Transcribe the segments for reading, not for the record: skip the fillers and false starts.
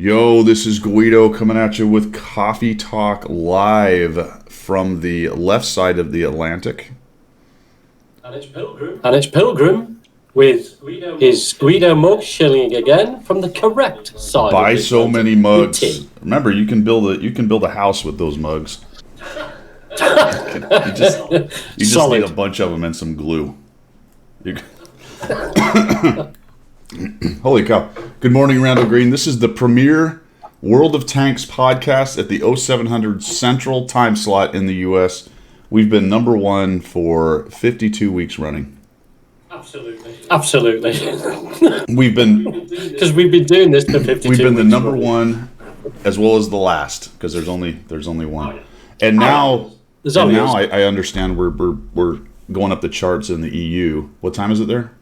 Yo, this is Guido coming at you with Coffee Talk live from the left side of the Atlantic. And it's Pilgrim with his Guido mug shilling again from the correct side. Buy of the so Atlantic. many mugs. Remember, you can build a house with those mugs. You just need a bunch of them and some glue. Holy cow. Good morning, Randall Green. This is the premier World of Tanks podcast at the 0700 Central time slot in the U.S. We've been number one for 52 weeks running. Absolutely. We've been doing this for 52 weeks. We've been the number one as well as the last because there's only one. And now I understand we're going up the charts in the EU. What time is it there?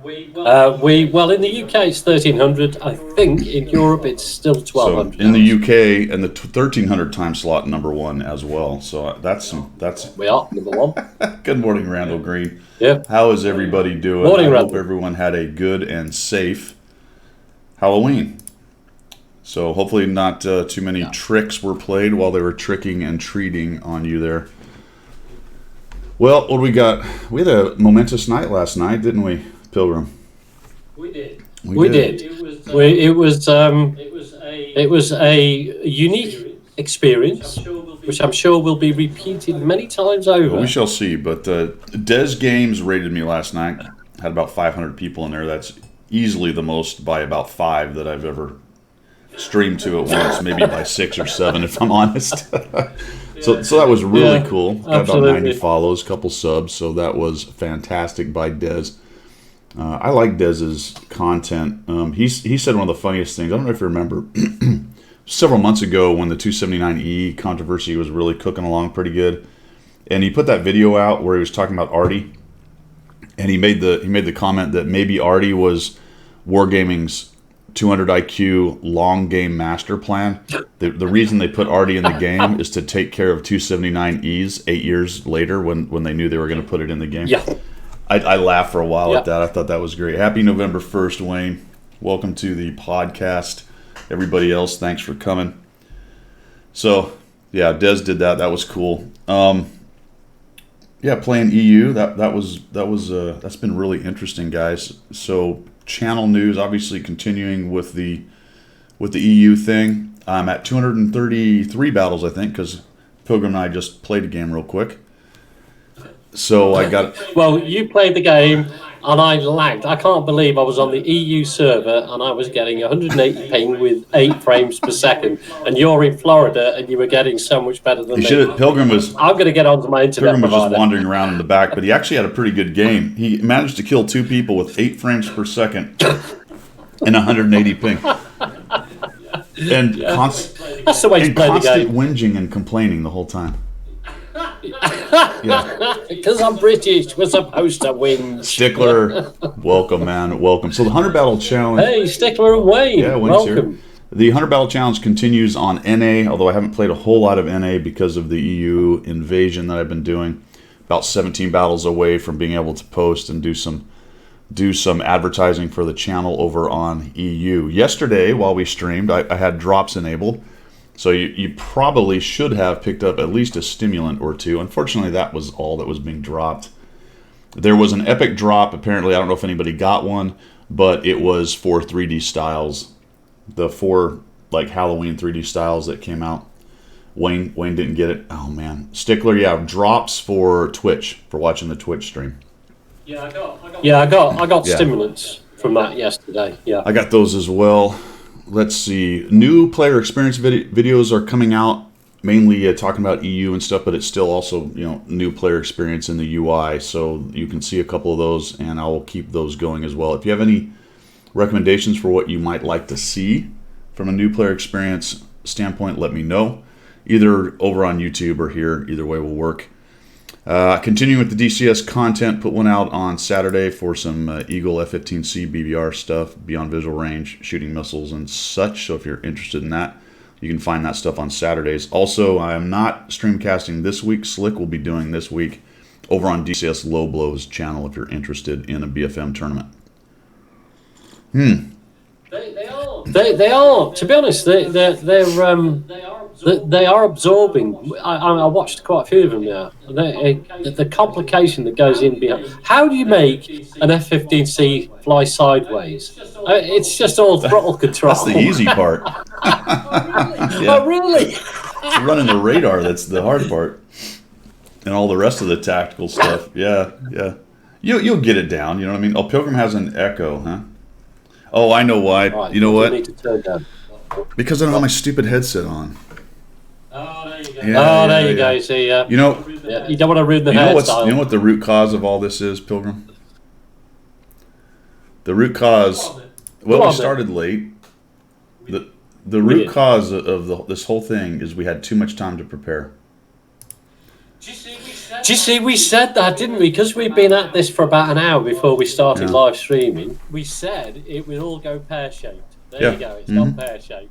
Well, in the UK it's 1300. I think in Europe it's still 1200. So in the UK and the 1300 time slot number one as well. So that's we are number one. Good morning, Randall Green. Yeah. How is everybody doing? Morning, I Randall. hope everyone had a good and safe Halloween. So hopefully not too many tricks were played while they were tricking and treating on you there. Well, what do we got? We had a momentous night last night, didn't we, Pilgrim? We did. It was a unique experience, which I'm sure will be repeated many times over. Well, we shall see. But Des Games rated me last night. Had about 500 people in there. That's easily the most by about 5 that I've ever streamed to at once. Maybe by 6 or 7, if I'm honest. So that was really cool. Got about 90 follows, couple subs. So that was fantastic by Des. I like Dez's content. He said one of the funniest things. I don't know if you remember. Several months ago when the 279E controversy was really cooking along pretty good, and he put that video out where he was talking about Artie, and he made the comment that maybe Artie was Wargaming's 200 IQ long game master plan. The reason they put Artie in the game is to take care of 279Es 8 years later when they knew they were going to put it in the game. Yeah. I laughed for a while at that. I thought that was great. Happy November 1st, Wayne. Welcome to the podcast. Everybody else, thanks for coming. So, yeah, Des did that. That was cool. Playing EU. That's been really interesting, guys. So, channel news, obviously continuing with the EU thing. I'm at 233 battles, I think, because Pilgrim and I just played a game real quick. So I got. Well, you played the game and I lagged. I can't believe I was on the EU server and I was getting 180 ping with 8 frames per second, and you're in Florida and you were getting so much better than me. Pilgrim was. I'm going to get onto my internet. Pilgrim was just wandering around in the back, but he actually had a pretty good game. He managed to kill 2 people with 8 frames per second and 180 ping. And that's the way to play the constant game. Whinging and complaining the whole time. Yeah, because I'm British, we're supposed to win. Stickler, welcome, man, welcome. So the 100 Battle Challenge. Hey, Stickler and Wayne, yeah, welcome. Here. The 100 Battle Challenge continues on NA, although I haven't played a whole lot of NA because of the EU invasion that I've been doing. About 17 battles away from being able to post and do some advertising for the channel over on EU. Yesterday, while we streamed, I had drops enabled. So you probably should have picked up at least a stimulant or 2. Unfortunately, that was all that was being dropped. There was an epic drop, apparently. I don't know if anybody got one, but it was for 3D styles. The 4 Halloween 3D styles that came out. Wayne didn't get it. Oh, man. Stickler, drops for Twitch, for watching the Twitch stream. Yeah, I got stimulants from that yesterday. Yeah, I got those as well. Let's see. New player experience videos are coming out, mainly talking about EU and stuff, but it's still also new player experience in the UI. So you can see a couple of those, and I will keep those going as well. If you have any recommendations for what you might like to see from a new player experience standpoint, let me know. Either over on YouTube or here. Either way will work. Continuing with the DCS content, put one out on Saturday for some Eagle F-15C BBR stuff, beyond visual range, shooting missiles and such. So if you're interested in that, you can find that stuff on Saturdays. Also, I am not streamcasting this week. Slick will be doing this week over on DCS Low Blow's channel if you're interested in a BFM tournament. They are They are, to be honest, they are absorbing. I watched quite a few of them now. The complication that goes in behind. How do you make an F-15C fly sideways? It's just all throttle control. That's the easy part. Oh, really? It's running the radar that's the hard part, and all the rest of the tactical stuff. Yeah. You'll get it down. You know what I mean? Oh, Pilgrim has an echo, huh? Oh, I know why. Right, you know what? Need to turn down. Because I don't have my stupid headset on. Oh, there you go. Yeah, there you go. See, you know, you don't want to ruin the hairstyle. You know what the root cause of all this is, Pilgrim? The root cause. Well, we started late. The root cause of this whole thing is we had too much time to prepare. Do you see, we said that, didn't we? Because we've been at this for about an hour before we started live streaming. We said it would all go pear-shaped. There you go. It's gone pear-shaped.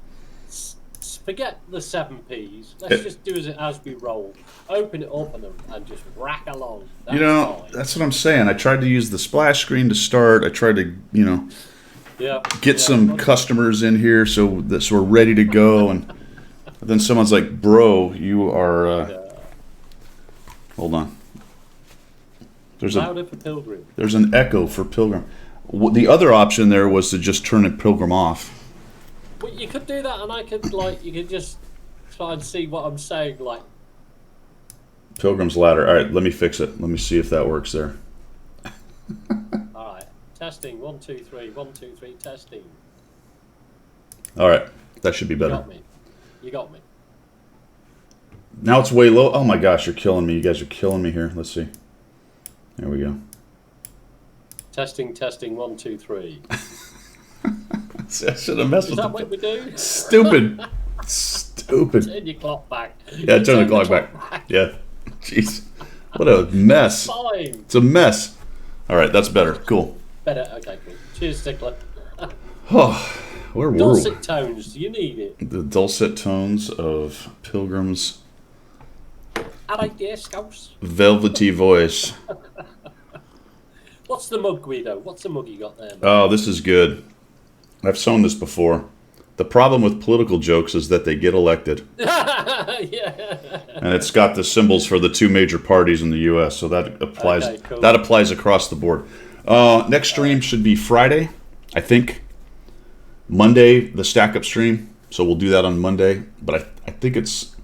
Forget the 7 Ps. Let's just do as we roll. Open it up and just rack along. That's what I'm saying. I tried to use the splash screen to start. I tried to, get some customers in here so we're ready to go. And then someone's like, "Bro, you are." Hold on. Louder for Pilgrim. There's an echo for Pilgrim. The other option there was to just turn a Pilgrim off. Well, you could do that, and I could you could just try and see what I'm saying, like. Pilgrim's Ladder. All right, let me fix it. Let me see if that works there. All right, testing 1 2 3 1 2 3 testing. All right, that should be better. You got me. Now it's way low. Oh my gosh, you're killing me. You guys are killing me here. Let's see. There we go. Testing 1 2 3. I should have messed with Is that what we do? Stupid. Turn your clock back. Yeah, turn the clock back. Yeah. Jeez. What a mess. It's a mess. All right, that's better. Cool. Better. Okay, cool. Cheers, Stickler. Oh, where were we? Dulcet tones. Do you need it? The dulcet tones of Pilgrim's velvety voice. What's the mug, Guido? What's the mug you got there? Man? Oh, this is good. I've sewn this before. The problem with political jokes is that they get elected. Yeah. And it's got the symbols for the 2 major parties in the U.S., so that applies. Okay, cool. That applies across the board. Next stream should be Friday, I think. Monday, the stack up stream. So we'll do that on Monday. But I think it's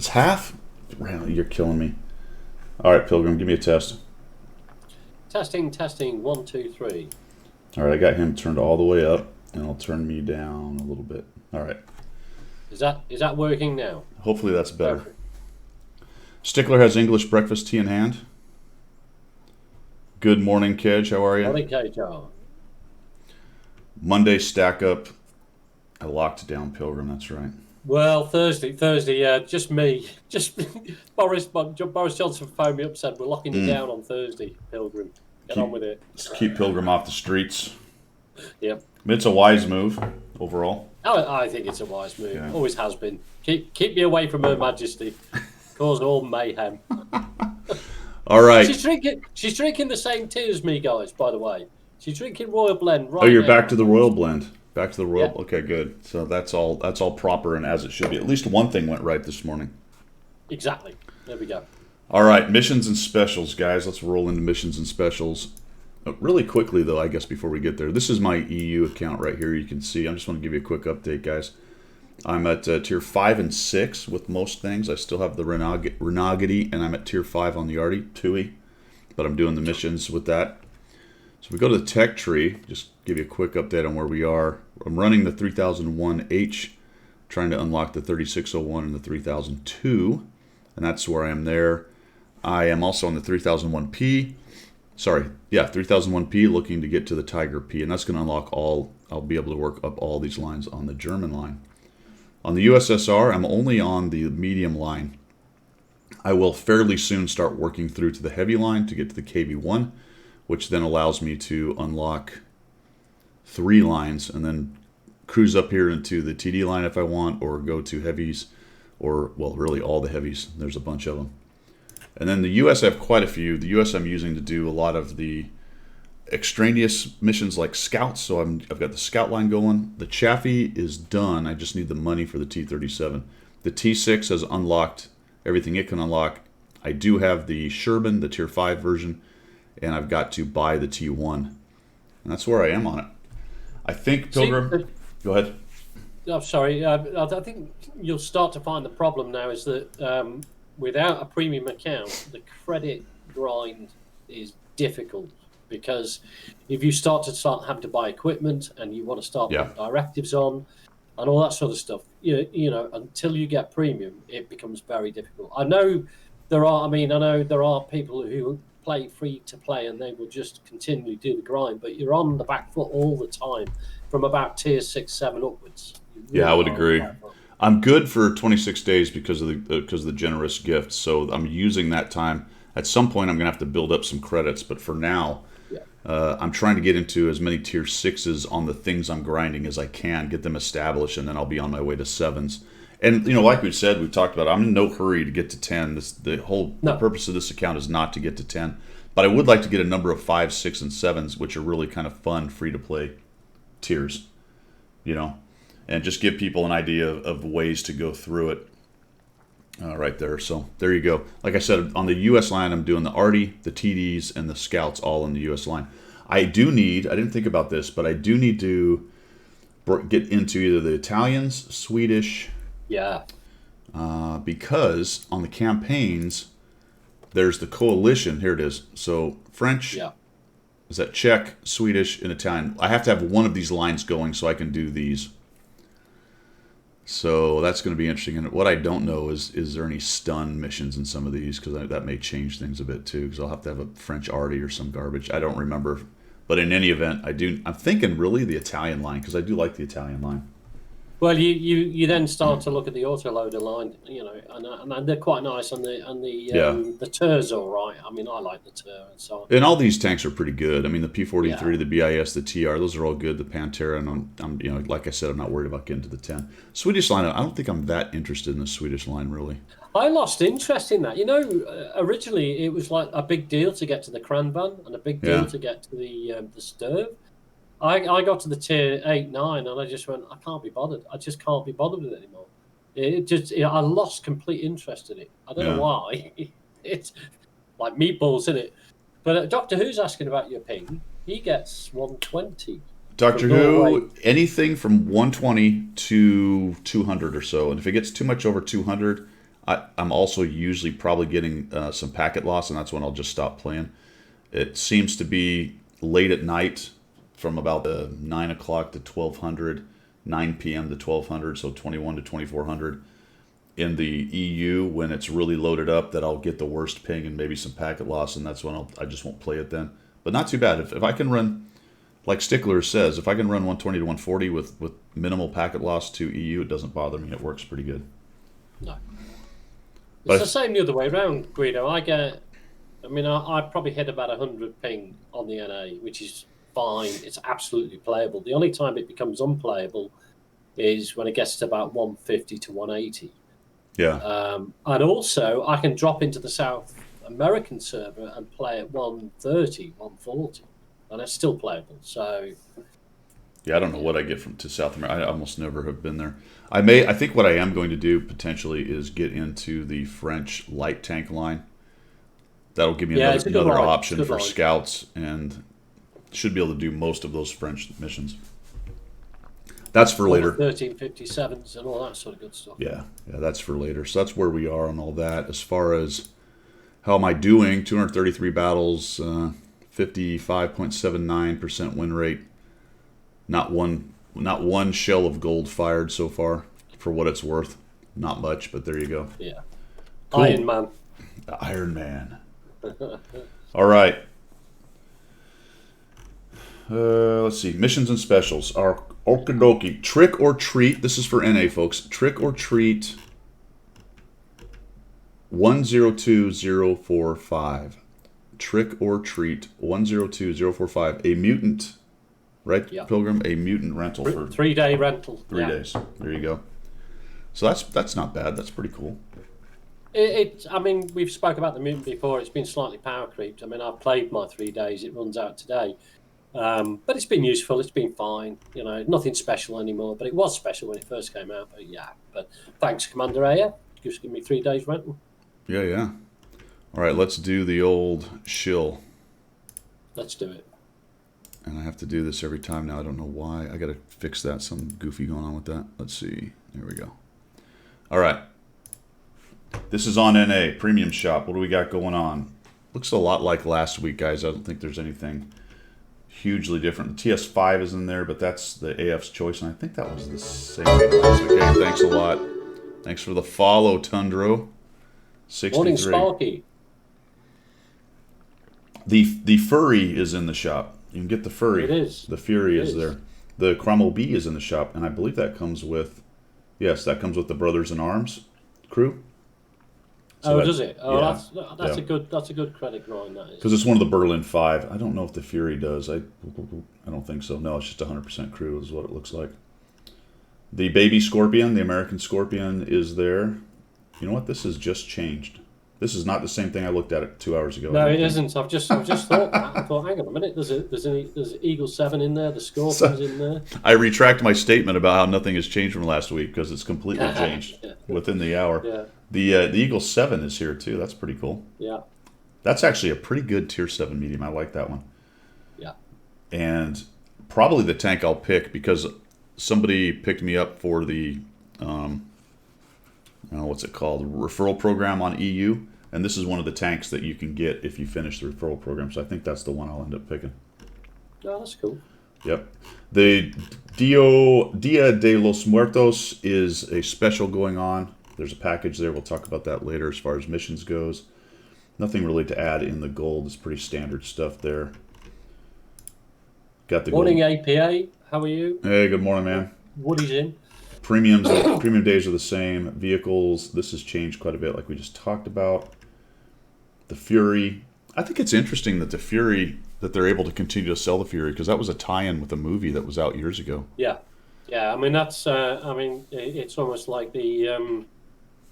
half. You're killing me. All right, Pilgrim, give me a test. Testing 1 2 3. All right, I got him turned all the way up, and I'll turn me down a little bit. All right. Is that working now? Hopefully that's better. Perfect. Stickler has English breakfast tea in hand. Good morning, Kedge. How are you? Morning, Kedge. Monday stack up. I locked down Pilgrim. That's right. Well, Thursday, just me. Just Boris Johnson phoned me up, said we're locking you down on Thursday, Pilgrim. Get on with it. Let's keep Pilgrim off the streets. Yep. It's a wise move overall. I think it's a wise move. Yeah. Always has been. Keep me away from Her Majesty. Cause all mayhem. All right. She's drinking the same tea as me, guys. By the way, she's drinking Royal Blend. Right. Oh, you're now. Back to the Royal Blend. Back to the Royal. Yeah. Okay, good. So that's all proper and as it should be. At least one thing went right this morning. Exactly. There we go. All right, missions and specials, guys. Let's roll into missions and specials. Really quickly, though, I guess before we get there, this is my EU account right here. You can see. I just want to give you a quick update, guys. I'm at tier 5 and 6 with most things. I still have the Renagati, and I'm at tier 5 on the Arty, Tui. But I'm doing the missions with that. So if we go to the tech tree, just give you a quick update on where we are. I'm running the 3001H, trying to unlock the 3601 and the 3002, and that's where I am there. I am also on the 3001P. 3001P, looking to get to the Tiger P, and that's going to unlock all. I'll be able to work up all these lines on the German line. On the USSR, I'm only on the medium line. I will fairly soon start working through to the heavy line to get to the KV1, which then allows me to unlock 3 lines and then cruise up here into the TD line if I want, or go to heavies, or, well, really all the heavies. There's a bunch of them. And then the US, I have quite a few. The US I'm using to do a lot of the extraneous missions like scouts. So I've got the scout line going. The Chaffee is done. I just need the money for the T-37. The T-6 has unlocked everything it can unlock. I do have the Sherman, the Tier 5 version, and I've got to buy the T1. And that's where I am on it. I think, Pilgrim... Go ahead. I'm sorry. I think you'll start to find the problem now is that without a premium account, the credit grind is difficult. Because if you start having to buy equipment and you want to start putting directives on and all that sort of stuff, you know, until you get premium, it becomes very difficult. I know there are people who play free to play and they will just continually do the grind, but you're on the back foot all the time from about tier 6, 7 upwards. Really I would agree. I'm good for 26 days because of the generous gifts. So I'm using that time. At some point, I'm going to have to build up some credits, but for now, I'm trying to get into as many tier 6s on the things I'm grinding as I can, get them established, and then I'll be on my way to 7s. And, you know, like we said, we've talked about, I'm in no hurry to get to 10. The purpose of this account is not to get to 10. But I would like to get a number of 5, 6, and 7s, which are really kind of fun, free-to-play tiers, you know, and just give people an idea of ways to go through it. Right there. So there you go. Like I said, on the U.S. line, I'm doing the Arty, the TDs, and the Scouts all in the U.S. line. I didn't think about this, but I do need to get into either the Italians, Swedish. Yeah. Because on the campaigns, there's the coalition. Here it is. So French, is that Czech, Swedish, and Italian. I have to have one of these lines going so I can do these. So that's going to be interesting. And what I don't know is there any stun missions in some of these? Because that may change things a bit too. Because I'll have to have a French Arty or some garbage. I don't remember. But in any event, I'm thinking really the Italian line because I do like the Italian line. Well, you then start to look at the autoloader line, you know, and they're quite nice, and the Tur's all right. I mean, I like the Tur and so on. And all these tanks are pretty good. I mean, the P-43, the BIS, the TR, those are all good. The Pantera, and I'm you know, like I said, I'm not worried about getting to the 10. Swedish line, I don't think I'm that interested in the Swedish line really. I lost interest in that. You know, originally it was like a big deal to get to the Kranvan and a big deal to get to the Sturv. I got to the tier 8, 9, and I just went, I can't be bothered. I just can't be bothered with it anymore. I lost complete interest in it. I don't know why. It's like meatballs, isn't it? But Doctor Who's asking about your ping. He gets 120. Doctor Who, anything from 120 to 200 or so. And if it gets too much over 200, I'm also usually probably getting some packet loss, and that's when I'll just stop playing. It seems to be late at night, from about 9 o'clock to 1200, 9 p.m. to 1200, so 21 to 2400. In the EU, when it's really loaded up, that I'll get the worst ping and maybe some packet loss, and that's when I just won't play it then. But not too bad. If I can run, like Stickler says, if I can run 120 to 140 with minimal packet loss to EU, it doesn't bother me. It works pretty good. No. It's the same the other way around, Guido. I probably hit about 100 ping on the NA, which is fine. It's absolutely playable. The only time it becomes unplayable is when it gets to about 150 to 180. Yeah. And also, I can drop into the South American server and play at 130, 140, and it's still playable. So, yeah, I don't know what I get to South America. I almost never have been there. I think what I am going to do potentially is get into the French light tank line. That'll give me another option for scouts, and should be able to do most of those French missions. That's for later. 1357s and all that sort of good stuff. Yeah, that's for later. So that's where we are on all that. As far as how am I doing, 233 battles, 55.79% win rate. Not one shell of gold fired so far, for what it's worth. Not much, but there you go. Yeah. Cool. Iron Man. The Iron Man. All right. Let's see. Missions and specials. Our okie Trick or treat. This is for NA, folks. Trick or treat 102045. Trick or treat 102045. A mutant, right, yep. Pilgrim? A mutant rental for 3-day rental. 3 days. There you go. So that's not bad. That's pretty cool. I mean, we've spoke about the mutant before. It's been slightly power creeped. I mean, I've played my 3 days. It runs out today. But it's been useful. It's been fine. You know, nothing special anymore. But it was special when it first came out. But yeah. But thanks, Commander AF. Just give me 3 days rental. Yeah, yeah. All right, let's do the old shill. Let's do it. And I have to do this every time now. I don't know why. I got to fix that. Some goofy going on with that. Let's see. There we go. All right. This is on NA, Premium Shop. What do we got going on? Looks a lot like last week, guys. I don't think there's anything hugely different. The TS5 is in there, but that's the AF's choice, and I think that was the same last week. Okay, thanks a lot. Thanks for the follow, Tundro. 63. Morning, Sparky. The Furry is in the shop. You can get the Furry. It is. The Fury is there. The Cromwell B is in the shop, and I believe that comes with, yes, that comes with the Brothers in Arms crew. So does it? Oh, yeah, that's a good credit grind. That is because it's one of the Berlin 5. I don't know if the Fury does. I don't think so. No, it's just 100% crew is what it looks like. The Baby Scorpion, the American Scorpion, is there. You know what? This has just changed. This is not the same thing I looked at it 2 hours ago. No, it isn't. I've just thought that. I thought, hang on a minute. There's Eagle 7 in there. The Scorpion's in there. I retract my statement about how nothing has changed from last week because it's completely changed within the hour. Yeah. The Eagle 7 is here too. That's pretty cool. Yeah. That's actually a pretty good Tier 7 medium. I like that one. Yeah. And probably the tank I'll pick because somebody picked me up for the, I don't know what's it called, referral program on EU. And this is one of the tanks that you can get if you finish the referral program. So I think that's the one I'll end up picking. Oh, that's cool. Yep. The Dia de los Muertos is a special going on. There's a package there. We'll talk about that later as far as missions goes. Nothing really to add in the gold. It's pretty standard stuff there. Got the morning, gold. APA. How are you? Hey, good morning, man. Woody's in. Premium days are the same. Vehicles, this has changed quite a bit like we just talked about. The Fury. I think it's interesting that the Fury, that they're able to continue to sell the Fury because that was a tie-in with a movie that was out years ago. Yeah. Yeah, I mean, that's, it's almost like the,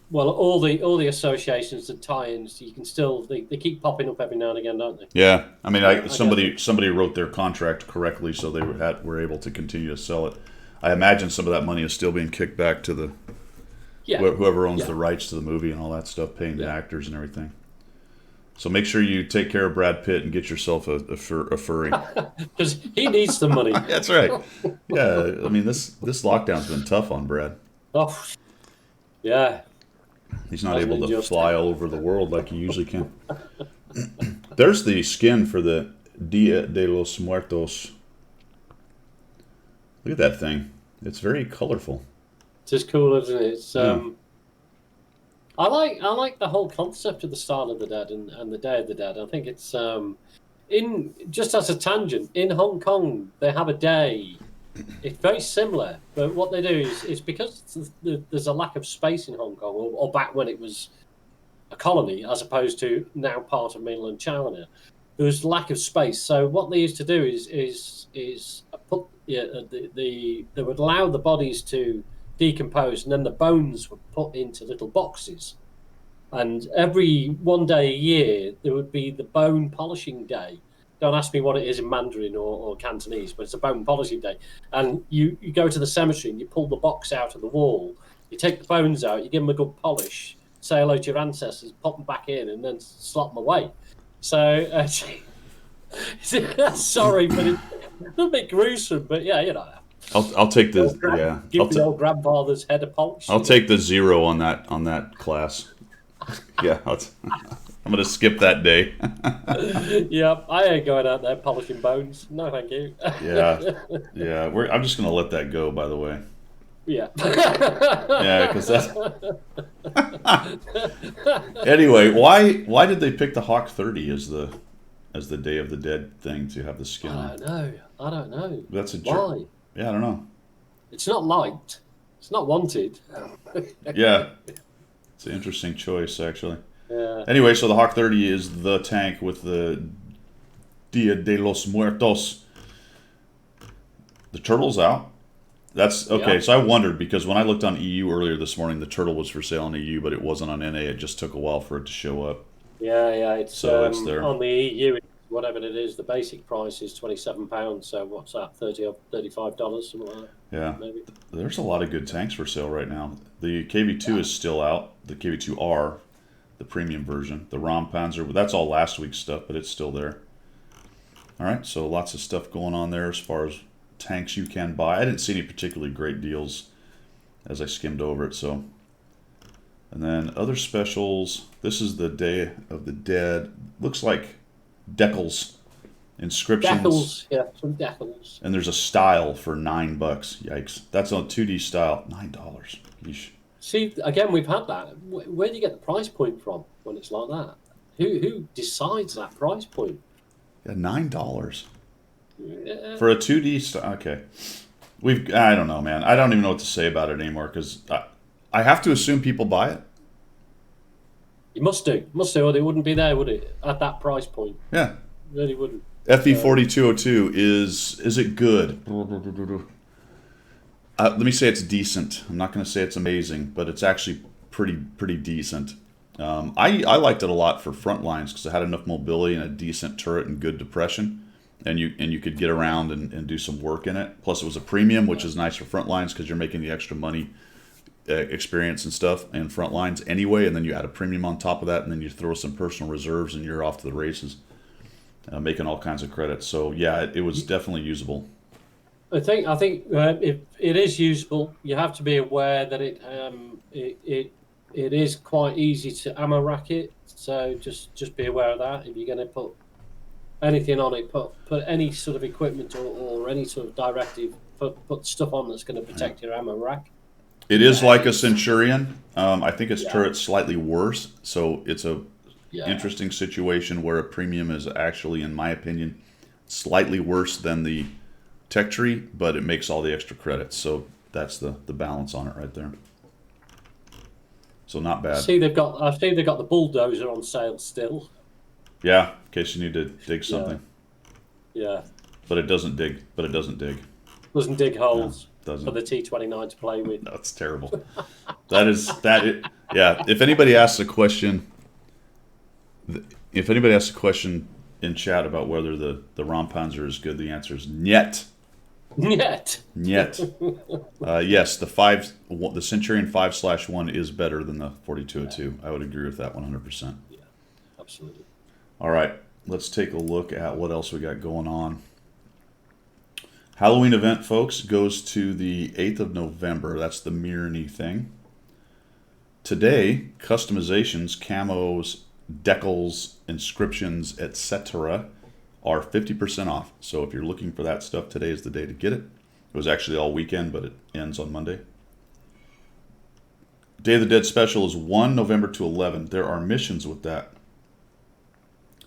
well, all the associations and tie-ins, you can still, they keep popping up every now and again, don't they? Yeah. I mean, somebody wrote their contract correctly, so they were able to continue to sell it. I imagine some of that money is still being kicked back to the whoever owns the rights to the movie and all that stuff, paying the actors and everything. So make sure you take care of Brad Pitt and get yourself a furry. Because he needs the money. That's right. Yeah, I mean, this lockdown's been tough on Brad. Oh, yeah. He's not able to fly all over the world like he usually can. There's the skin for the Dia de los Muertos. Look at that thing. It's very colorful. It's just cool, isn't it? It's, I like the whole concept of the Style of the Dead and the Day of the Dead. I think it's in just as a tangent, in Hong Kong they have a day. It's very similar, but what they do is because there's a lack of space in Hong Kong, or back when it was a colony as opposed to now part of mainland China, there was lack of space. So what they used to do is put they would allow the bodies to decompose, and then the bones were put into little boxes. And every one day a year, there would be the bone polishing day. Don't ask me what it is in Mandarin or Cantonese, but it's a bone polishing day. And you go to the cemetery and you pull the box out of the wall. You take the bones out, you give them a good polish, say hello to your ancestors, pop them back in, and then slot them away. So, sorry, but it's a bit gruesome, but yeah, you know. I'll take the Give the old grandfather's head a polish. I'll take the 0 on that class. Yeah, I'm gonna skip that day. Yeah, I ain't going out there polishing bones. No, thank you. Yeah. I'm just gonna let that go. By the way. Yeah. Yeah, because that's. Anyway, why did they pick the Hawk 30 as the Day of the Dead thing to have the skin on? I don't know. That's why. Yeah, I don't know. It's not liked. It's not wanted. Yeah. It's an interesting choice, actually. Yeah. Anyway, so the Hawk 30 is the tank with the Dia de los Muertos. The turtle's out. That's okay. Yeah, So I wondered because when I looked on EU earlier this morning, the turtle was for sale on EU, but it wasn't on NA. It just took a while for it to show up. yeah. It's So it's there. on the EU, whatever it is. The basic price is £27. So what's that? $35, something like that, Yeah. maybe. There's a lot of good tanks for sale right now. The KV2 is still out. The KV2R, the premium version. The Rom Panzer, that's all last week's stuff, but it's still there. All right, so lots of stuff going on there as far as tanks you can buy. I didn't see any particularly great deals as I skimmed over it. So, and then other specials. This is the Day of the Dead. Looks like decals, inscriptions, Decals, yeah, some decals. and there's a style for $9. Yikes! That's on 2D style. $9. Yeesh. See, again, we've had that. Where do you get the price point from when it's like that? Who decides that price point? Yeah, $9 Yeah. for a 2D style. Okay, I don't know, man. I don't even know what to say about it anymore because I have to assume people buy it. You must do, or it wouldn't be there, would it? At that price point, Yeah. really wouldn't. FE4202 is it good? Let me say it's decent. I'm not going to say it's amazing, but it's actually pretty decent. I liked it a lot for front lines because it had enough mobility and a decent turret and good depression, and you could get around and do some work in it. Plus, it was a premium, which is nice for front lines because you're making the extra money, experience and stuff in front lines anyway, and then you add a premium on top of that, and then you throw some personal reserves, and you're off to the races, making all kinds of credits. So yeah, it was definitely usable. I think if it is usable, you have to be aware that it is quite easy to ammo rack it. So just be aware of that. If you're going to put anything on it, put any sort of equipment or any sort of directive, put stuff on that's going to protect your ammo rack. It is like a Centurion. I think its turret's slightly worse, so it's a interesting situation where a premium is actually, in my opinion, slightly worse than the Tech Tree, but it makes all the extra credits. So that's the balance on it right there. So not bad. I see they've got the bulldozer on sale still. Yeah, in case you need to dig something. Yeah. But it doesn't dig. Doesn't dig holes. No, doesn't. For the T29 to play with. That's terrible. Yeah. If anybody asks a question, in chat about whether the Rompanzer is good, the answer is niet. Niet. Yes, the Centurion 5/1 is better than the 4202. I would agree with that 100%. Yeah, absolutely. All right, let's take a look at what else we got going on. Halloween event, folks, goes to the 8th of November. That's the Mirny thing. Today, customizations, camos, decals, inscriptions, etc. are 50% off. So if you're looking for that stuff, today is the day to get it. It was actually all weekend, but it ends on Monday. Day of the Dead special is 1 November to 11. There are missions with that.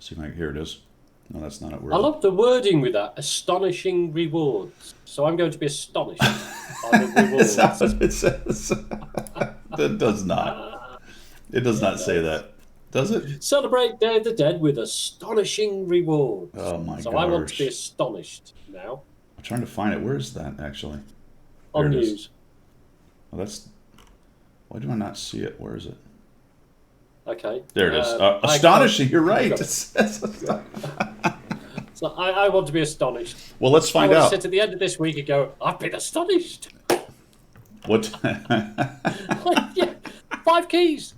See if I can, here it is. No, that's not it. I love the wording with that. Astonishing rewards. So I'm going to be astonished by the rewards. That's what it says. That does not. It does not say that. Does it? Celebrate Day of the Dead with astonishing rewards. Oh my gosh. So I want to be astonished now. I'm trying to find it. Where is that actually? On news. Oh, that's. Why do I not see it? Where is it? Okay. There it is. Astonishing. You're right. So I want to be astonished. Well, let's find out. I want to sit at the end of this week and go, I've been astonished. What? Yeah. 5 keys.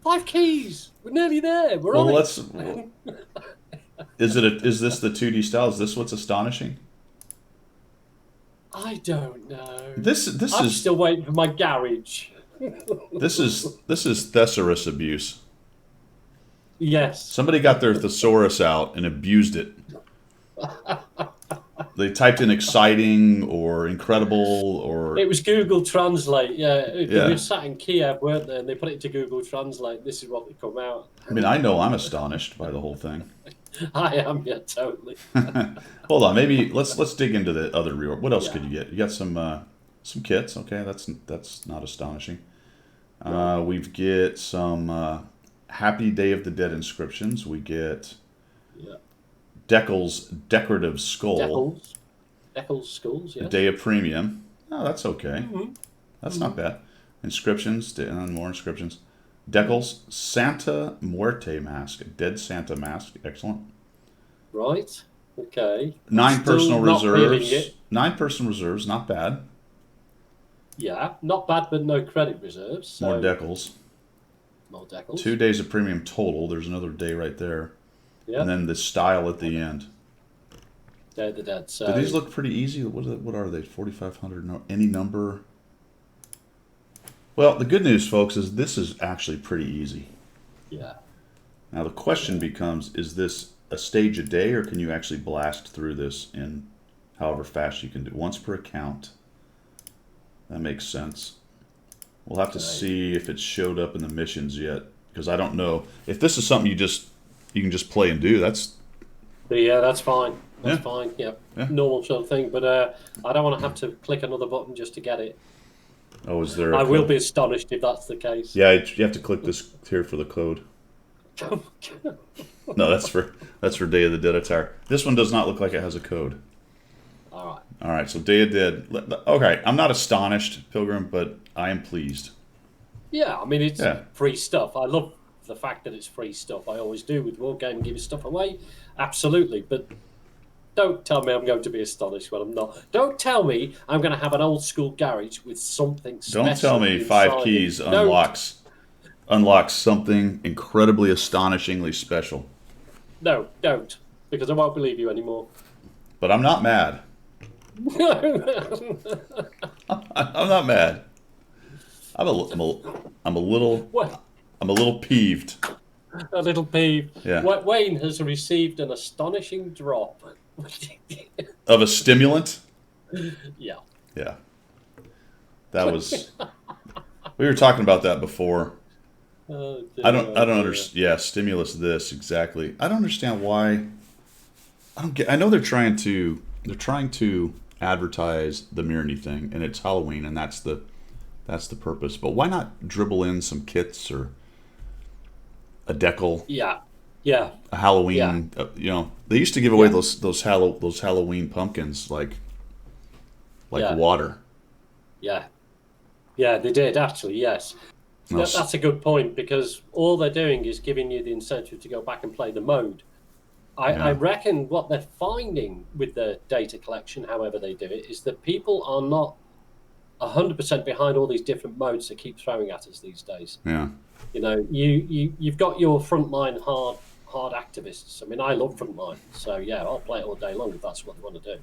5 keys. We're nearly there. We're on it. Is this the 2D style? Is this what's astonishing? I don't know. I'm still waiting for my garage. This is thesaurus abuse. Yes. Somebody got their thesaurus out and abused it. They typed in exciting or incredible or... It was Google Translate, yeah. We were sat in Kiev, weren't they? And they put it into Google Translate. This is what would come out. I mean, I know I'm astonished by the whole thing. I am, yeah, totally. Hold on, maybe let's dig into the other reward. What else could you get? You got some kits. Okay, that's not astonishing. We get some Happy Day of the Dead inscriptions. We get Deckel's decorative skull. Deckel's skulls, yeah. A Day of Premium. Oh, that's okay. That's not bad. Inscriptions, more inscriptions. Decals, Santa Muerte mask, a dead Santa mask. Excellent. Right. Okay. 9 Still personal not feeling reserves. it. 9 personal reserves, not bad. Yeah, not bad, but no credit reserves. So More decals. more decals. 2 days of premium total. There's another day right there. Yeah. And then the style at the end. Day of the Dead. So Do these look pretty easy? What are they? 4,500? No, any number? Well, the good news, folks, is this is actually pretty easy. yeah. Now the question becomes: is this a stage a day, or can you actually blast through this in however fast you can do? Once per account. That makes sense. We'll have to see if it showed up in the missions yet, because I don't know if this is something you can just play and do. That's fine. That's fine. Yeah. Normal sort of thing. But I don't want to have to click another button just to get it. Oh, is there? I will be astonished if that's the case. Yeah, you have to click this here for the code. No, that's for Day of the Dead attire. This one does not look like it has a code. All right. So Day of the Dead. Okay, I'm not astonished, Pilgrim, but I am pleased. Yeah, I mean it's free stuff. I love the fact that it's free stuff. I always do with Wargame, giving stuff away. Absolutely, but don't tell me I'm going to be astonished when I'm not. Don't tell me I'm going to have an old school garage with something special. Don't tell me 5 keys unlocks something incredibly astonishingly special. No, don't, because I won't believe you anymore. But I'm not mad. I'm not mad. I'm a little peeved. A little peeved. Yeah. Wayne has received an astonishing drop. Of a stimulant? Yeah. Yeah. That was. We were talking about that before. Oh, I don't understand. Yeah, stimulus. This exactly. I don't understand why. I know they're trying to advertise the Mirny thing, and it's Halloween, and that's the purpose. But why not dribble in some kits or a decal? Yeah. A Halloween. They used to give away those Halloween pumpkins like water. Yeah, they did actually. Yes, that's a good point, because all they're doing is giving you the incentive to go back and play the mode. I reckon what they're finding with the data collection, however they do it, is that people are not 100% behind all these different modes they keep throwing at us these days. Yeah. You've got your frontline hard activists. I mean, I love frontline, so yeah, I'll play it all day long if that's what they want to do.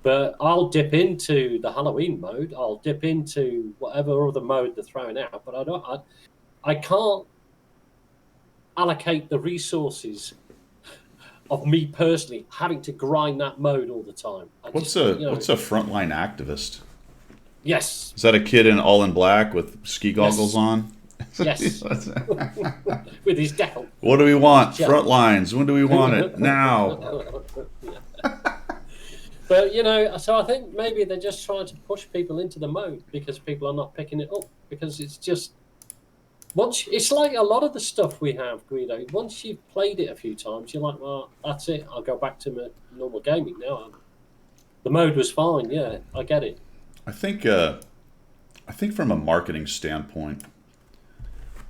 But I'll dip into the Halloween mode. I'll dip into whatever other mode they're throwing out. But I can't allocate the resources of me personally having to grind that mode all the time. What's a frontline activist? Yes. Is that a kid all in black with ski goggles on? Yes. With his decal. What do we want? Front lines. When do we want it? Now. But, so I think maybe they're just trying to push people into the mode because people are not picking it up. Because it's just... it's like a lot of the stuff we have, Guido. Once you've played it a few times, you're like, well, that's it. I'll go back to my normal gaming now. The mode was fine. Yeah, I get it. I think from a marketing standpoint,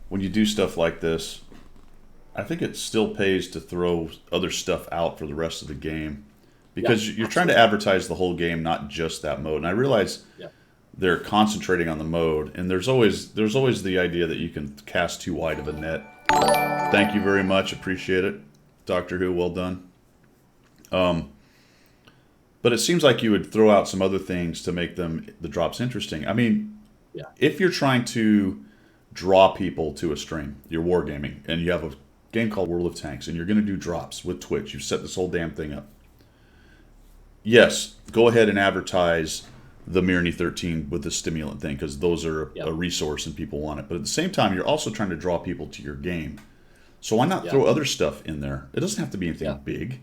when you do stuff like this, I think it still pays to throw other stuff out for the rest of the game, because you're trying to advertise the whole game, not just that mode. And I realize they're concentrating on the mode, and there's always the idea that you can cast too wide of a net. Thank you very much, appreciate it, Doctor Who. Well done. But it seems like you would throw out some other things to make the drops interesting. I mean, if you're trying to draw people to a stream, you're wargaming, and you have a game called World of Tanks, and you're going to do drops with Twitch. You've set this whole damn thing up. Yes, go ahead and advertise the Mirny 13 with the stimulant thing, because those are a resource and people want it. But at the same time, you're also trying to draw people to your game. So why not throw other stuff in there? It doesn't have to be anything big.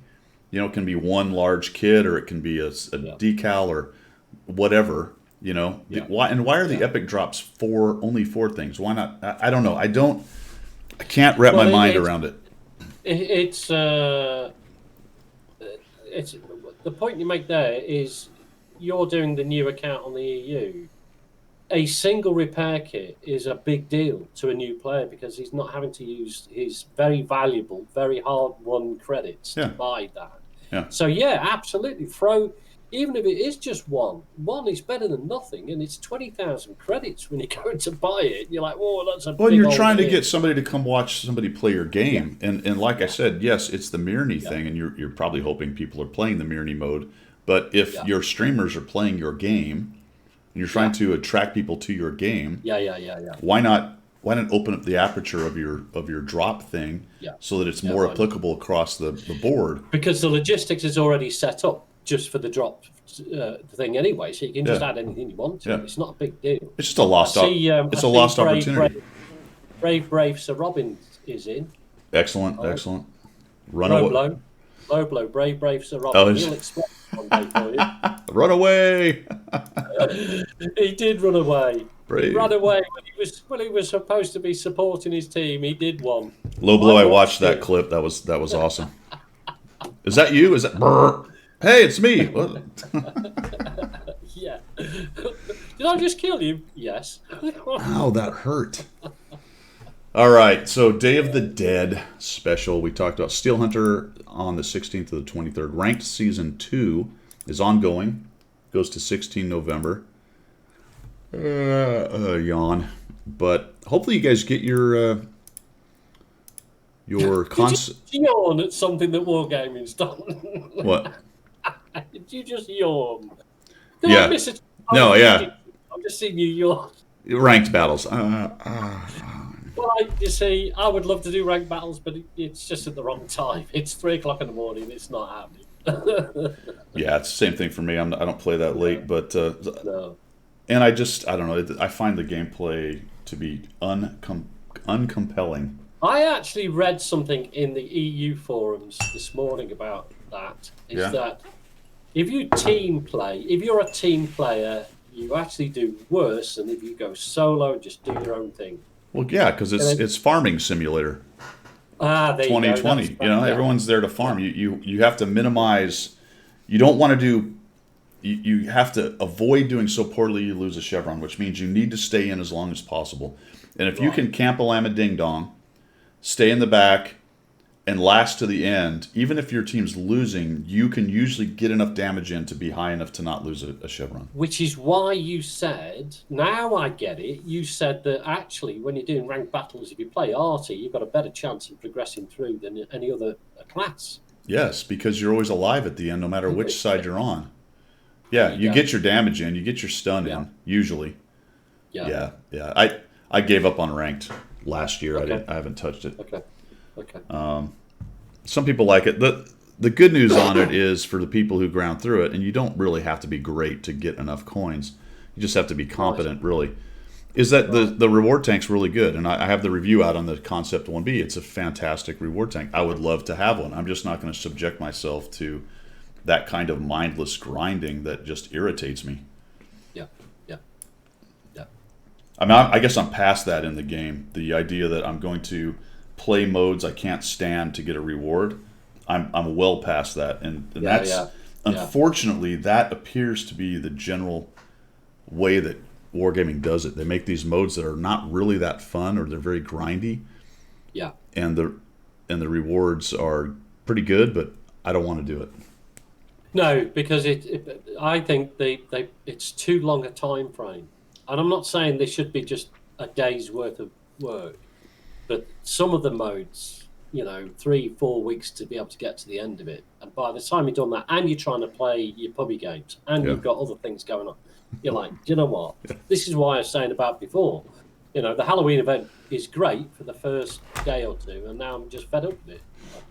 It can be one large kit, or it can be a decal, or whatever. Why are the epic drops only 4 things? Why not? I don't know. I can't wrap my mind around it. It's the point you make there is you're doing the new account on the EU, a single repair kit is a big deal to a new player because he's not having to use his very valuable, very hard-won credits to buy that. Yeah. So, absolutely. Even if it is just one is better than nothing, and it's 20,000 credits when you go to buy it. You're like, whoa, that's a Well, big you're old trying to hit. get somebody to come watch somebody play your game. And like I said, yes, it's the Mirny thing, and you're probably hoping people are playing the Mirny mode. But if your streamers are playing your game, and you're trying to attract people to your game, why not open up the aperture of your drop thing so that it's more applicable across the board? Because the logistics is already set up just for the drop thing anyway, so you can just add anything you want to. It's not a big deal. It's just a lost opportunity. Brave Sir Robin is in. Excellent. Low blow, brave Sir Robin. He'll explain one day for you. Run away! He did run away. Brave. He ran away when he was supposed to be supporting his team. He did one. Low blow. I watched that clip. That was awesome. Is that you? Is that? Brr. Hey, it's me. Yeah. Did I just kill you? Yes. Ow, that hurt. All right, so Day of the Dead special. We talked about Steel Hunter on the 16th to the 23rd. Ranked Season 2 is ongoing. Goes to 16 November. Yawn. But hopefully you guys get your Did you yawn at something that Wargaming's done? What? Did you just yawn? Did I miss it? No, yeah. I'm just seeing you yawn. Ranked battles. Well, you see, I would love to do ranked battles, but it's just at the wrong time. It's 3:00 in the morning. It's not happening. Yeah, it's the same thing for me. I don't play that late, but no. And I don't know. I find the gameplay to be uncompelling. I actually read something in the EU forums this morning about that. That if you if you're a team player, you actually do worse than if you go solo and just do your own thing. Well, yeah, because it's farming simulator. There 2020. Everyone's there to farm. You have to minimize. You don't want to do. You have to avoid doing so poorly you lose a chevron, which means you need to stay in as long as possible. And if you can camp a llama ding dong, stay in the back, and last to the end, even if your team's losing, you can usually get enough damage in to be high enough to not lose a chevron. Which is why you said, now I get it, you said that actually when you're doing ranked battles, if you play arty, you've got a better chance of progressing through than any other class. Yes, because you're always alive at the end, no matter which side you're on. Yeah, you get your damage in, you get your stun in, usually. Yeah. I gave up on ranked last year. Okay. I haven't touched it. Okay. Some people like it. The good news on it is for the people who ground through it, and you don't really have to be great to get enough coins. You just have to be competent, really. Is that the reward tank's really good, and I have the review out on the Concept 1B. It's a fantastic reward tank. I would love to have one. I'm just not going to subject myself to that kind of mindless grinding that just irritates me. Yeah. I mean, I guess I'm past that in the game. The idea that I'm going to play modes I can't stand to get a reward, I'm well past that, and that's unfortunately that appears to be the general way that Wargaming does it. They make these modes that are not really that fun, or they're very grindy. Yeah. And the rewards are pretty good, but I don't want to do it. No, because I think it's too long a time frame. And I'm not saying they should be just a day's worth of work, but some of the modes, 3-4 weeks to be able to get to the end of it. And by the time you've done that, and you're trying to play your pubby games, and you've got other things going on, you're like, do you know what? This is why I was saying about before. The Halloween event is great for the first day or two, and now I'm just fed up with it.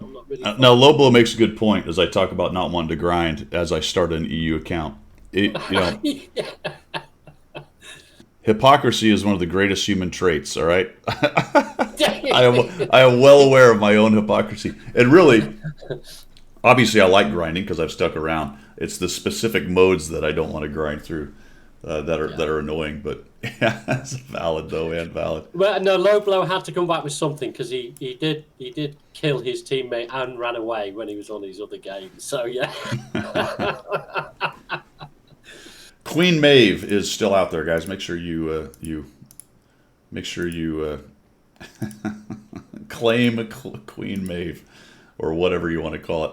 I'm not really. Now, Low Blow makes a good point as I talk about not wanting to grind as I start an EU account. Hypocrisy is one of the greatest human traits, all right? I am well aware of my own hypocrisy. And really, obviously I like grinding because I've stuck around. It's the specific modes that I don't want to grind through that are annoying. But yeah, that's valid though, man, valid. Well, no, Low Blow had to come back with something because he did kill his teammate and ran away when he was on his other game. So yeah. Queen Maeve is still out there, guys. Make sure you claim Queen Maeve, or whatever you want to call it.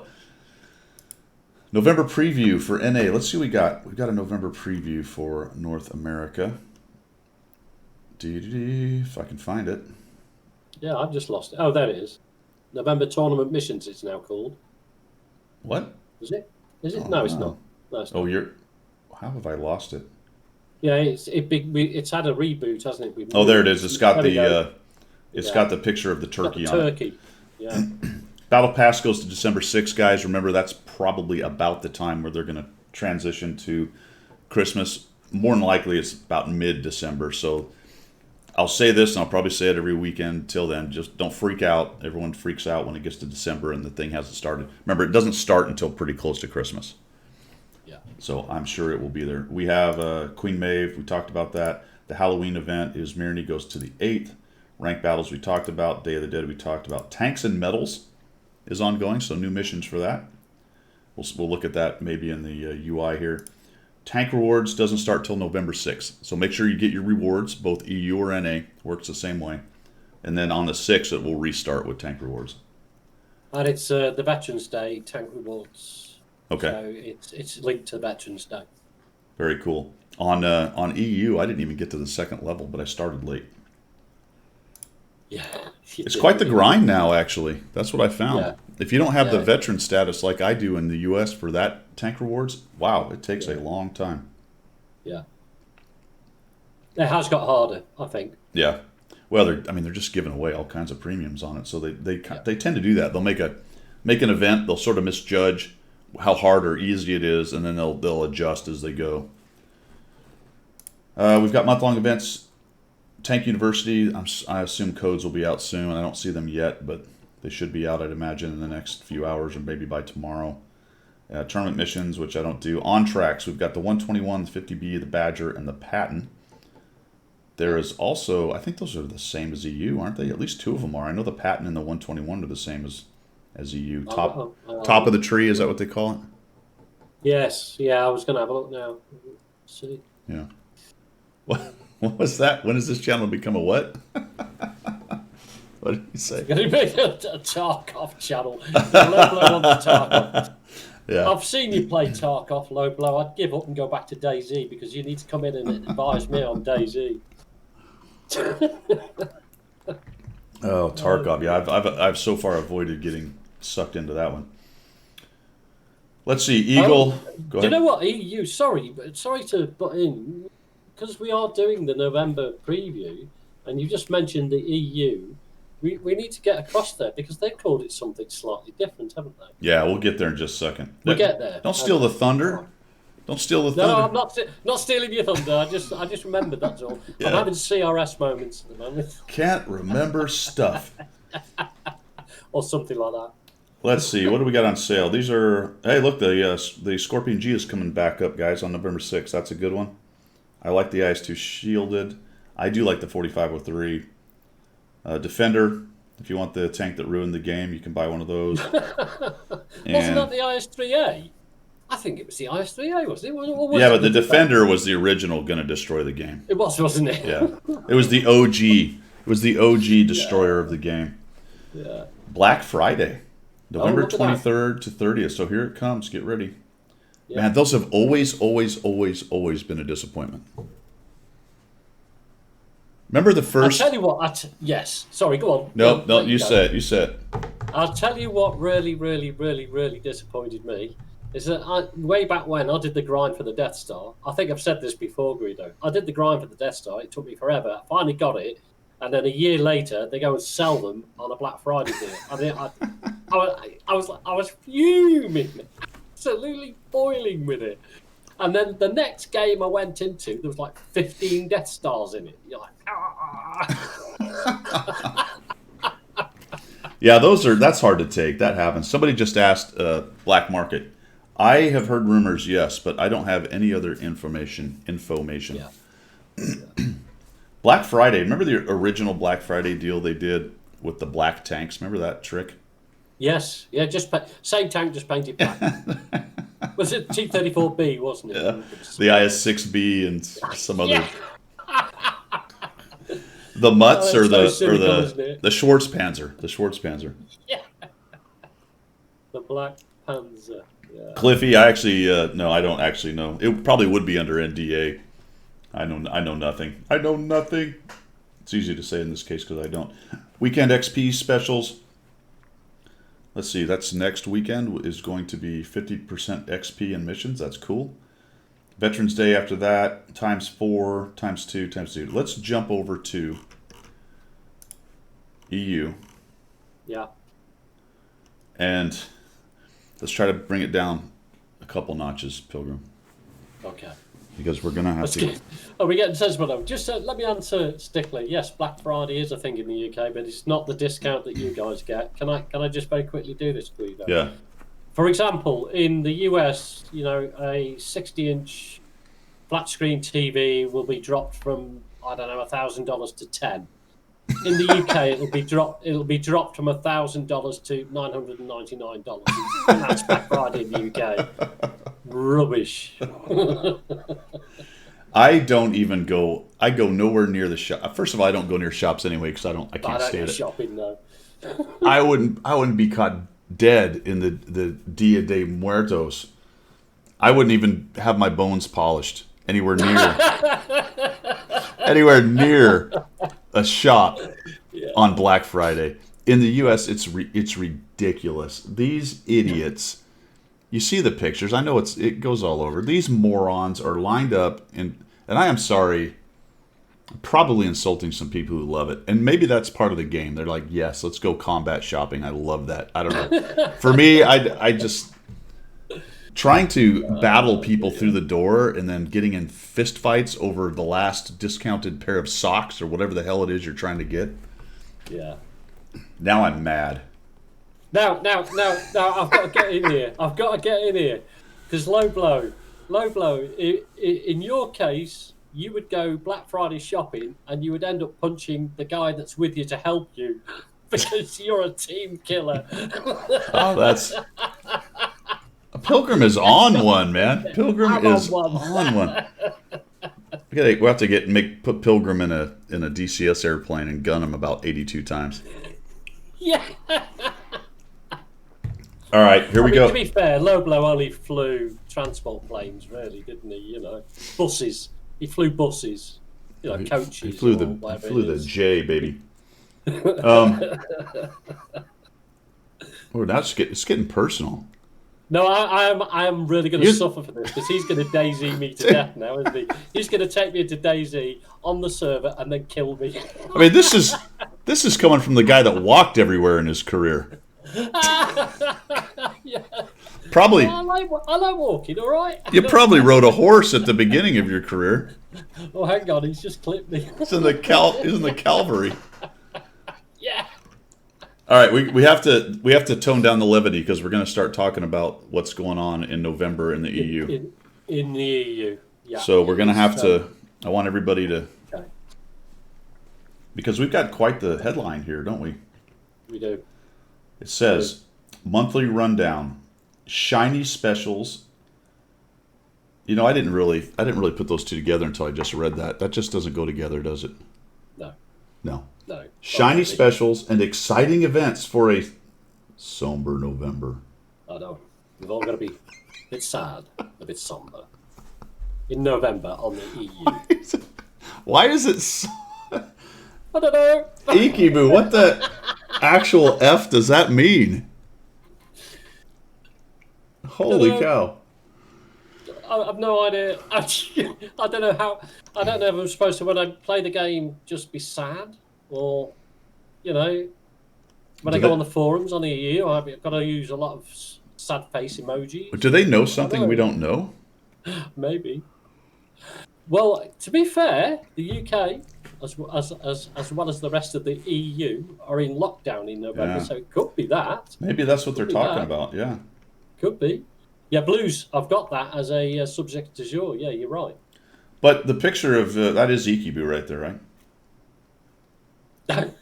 November preview for NA. Let's see what we got. We've got a November preview for North America. If I can find it. Yeah, I've just lost it. Oh, there it is. November Tournament Missions, it's now called. What? Is it? Is it? Oh, no, it's no. not. No, it's not. Oh, how have I lost it? Yeah, it's had a reboot, hasn't it? Oh, there it is. It's got the Yeah. got the picture of the turkey on it. Turkey. Yeah. Battle Pass goes to December 6th, guys. Remember, that's probably about the time where they're going to transition to Christmas. More than likely, it's about mid-December. So I'll say this, and I'll probably say it every weekend till then. Just don't freak out. Everyone freaks out when it gets to December and the thing hasn't started. Remember, it doesn't start until pretty close to Christmas. Yeah. So I'm sure it will be there. We have Queen Maeve. We talked about that. The Halloween event is Mirny goes to the 8th. Rank battles we talked about. Day of the Dead we talked about. Tanks and Medals is ongoing, so new missions for that. We'll look at that maybe in the UI here. Tank rewards doesn't start till November 6th, so make sure you get your rewards, both EU or NA. Works the same way. And then on the 6th, it will restart with tank rewards. And it's the Veterans Day tank rewards. Okay. So it's linked to Veterans Day. Very cool. On EU, I didn't even get to the second level, but I started late. Yeah. It's quite the grind now, actually. That's what I found. Yeah. If you don't have the veteran status like I do in the U.S. for that tank rewards, wow, it takes a long time. Yeah. It has got harder, I think. Yeah. Well, they're just giving away all kinds of premiums on it, so they tend to do that. They'll make an event, they'll sort of misjudge how hard or easy it is, and then they'll adjust as they go. We've got month-long events. Tank University, I assume codes will be out soon. I don't see them yet, but they should be out, I'd imagine, in the next few hours or maybe by tomorrow. Tournament missions, which I don't do. On tracks, we've got the 121, the 50B, the Badger, and the Patton. There is also, I think those are the same as EU, aren't they? At least two of them are. I know the Patton and the 121 are the same as EU. Top of the tree, is that what they call it? Yes. Yeah, I was going to have a look now. Let's see. Yeah. What was that? When does this channel become a what? What did you say? It's going to be a Tarkov channel. Low blow on the Tarkov. Yeah. I've seen you play Tarkov low blow. I'd give up and go back to DayZ because you need to come in and advise me on DayZ. Oh, Tarkov. Yeah, I've so far avoided getting sucked into that one. Let's see, Eagle. Go ahead. Do you know what, EU? Sorry to butt in, because we are doing the November preview, and you just mentioned the EU. We need to get across there because they've called it something slightly different, haven't they? Yeah, we'll get there in just a second. We'll get there. Don't steal the thunder. Don't steal the thunder. No, I'm not stealing your thunder. I just remembered, that's all. Yeah. I'm having CRS moments at the moment. Can't remember stuff. Or something like that. Let's see, what do we got on sale? These are, hey, look, the Scorpion G is coming back up, guys, on November 6th. That's a good one. I like the IS-2 shielded. I do like the 4503. Defender, if you want the tank that ruined the game, you can buy one of those. Wasn't that the IS-3A? I think it was the IS-3A, wasn't it? Or was yeah, it but the Defender was the original going to destroy the game. It was, wasn't it? Yeah, it was the OG. It was the OG destroyer of the game. Yeah. Black Friday, November look at that. 23rd to 30th. So here it comes. Get ready. Yeah. Man, those have always been a disappointment. Remember the first? I'll tell you what. Yes. Sorry. Go on. No. You said. You said. I'll tell you what really disappointed me is that way back when I did the grind for the Death Star. I think I've said this before, Greedo. I did the grind for the Death Star. It took me forever. I finally got it, and then a year later they go and sell them on a Black Friday deal. I mean, I was fuming, absolutely boiling with it. And then the next game I went into, there was like 15 Death Stars in it. You're like, Yeah, that's hard to take. That happens. Somebody just asked Black Market. I have heard rumors, yes, but I don't have any other information. Yeah. Black Friday. Remember the original Black Friday deal they did with the black tanks? Remember that trick? Yes. Yeah. Same tank, just painted black. Was it T-34B, wasn't it? Yeah. The IS-6B and some other. Yeah. The Mutts Oh, or it's so the cynical, isn't it? the Schwarzpanzer. The Schwarzpanzer. Yeah. The Black Panzer. Yeah. Cliffy, I actually no, I don't actually know. It probably would be under NDA. I know nothing. I know nothing. It's easy to say in this case because I don't. Weekend XP specials. Let's see. That's next weekend is going to be 50% XP in missions. That's cool. Veterans Day after that, times 4, times 2, times 2. Let's jump over to EU. Yeah. And let's try to bring it down a couple notches, Pilgrim. Okay. Because we're going to have to... Are we getting sensible now? Just let me answer stickly. Yes, Black Friday is a thing in the UK, but it's not the discount that you guys get. Can I just very quickly do this for you, though? Yeah. For example, in the US, a 60-inch flat screen TV will be dropped from, I don't know, $1,000 to 10. In the UK, it'll be dropped from $1,000 to $999. And that's Black Friday in the UK. Rubbish. I don't even go. I go nowhere near the shop. First of all, I don't go near shops anyway because I can't stand it. Shopping though. I wouldn't be caught dead in the Dia de Muertos. I wouldn't even have my bones polished anywhere near a shop on Black Friday. In the U.S., it's ridiculous. These idiots. You see the pictures. I know it goes all over. These morons are lined up, and I am sorry, probably insulting some people who love it. And maybe that's part of the game. They're like, yes, let's go combat shopping. I love that. I don't know. For me, I just trying to battle people through the door and then getting in fist fights over the last discounted pair of socks or whatever the hell it is you're trying to get. Yeah. Now I'm mad. Now, I've got to get in here. Because low blow. In your case, you would go Black Friday shopping and you would end up punching the guy that's with you to help you because you're a team killer. Oh, that's... Pilgrim is on one, man. Pilgrim is on one. We'll have to put Pilgrim in a DCS airplane and gun him about 82 times. Yeah. All right, here we go. To be fair, Low Blow only flew transport planes, really, didn't he? Buses. He flew buses. Coaches. He flew the J, baby. Now it's getting personal. No, I am really going to suffer for this because he's going to Daisy me to death now, isn't he? He's going to take me into Daisy on the server and then kill me. I mean, this is coming from the guy that walked everywhere in his career. Yeah. Probably. I like walking. All right. You probably rode a horse at the beginning of your career. Oh, hang on, he's just clipped me. He's in the cavalry. Yeah. All right, we have to tone down the levity because we're going to start talking about what's going on in November in the EU. In the EU, yeah. So we're going to have to. I want everybody to. Okay. Because we've got quite the headline here, don't we? We do. It says monthly rundown, shiny specials. I didn't really put those two together until I just read that. That just doesn't go together, does it? No. Shiny specials and exciting events for a somber November. I know. We've all got to be a bit sad, a bit somber. In November on the EU. Why is it so... I don't know. Ikibu, what the actual F does that mean? Holy cow. I have no idea. I don't know how. I don't know if I'm supposed to, when I play the game, just be sad, or when I go on the forums on the EU, I've got to use a lot of sad face emojis. Do they know something we don't know? Maybe. Well, to be fair, the UK, as well as the rest of the EU, are in lockdown in November, so it could be that. Maybe that's what they're talking about. Yeah. Could be. Yeah, blues. I've got that as a subject du jour. Yeah, you're right. But the picture of that is Ikibu right there, right?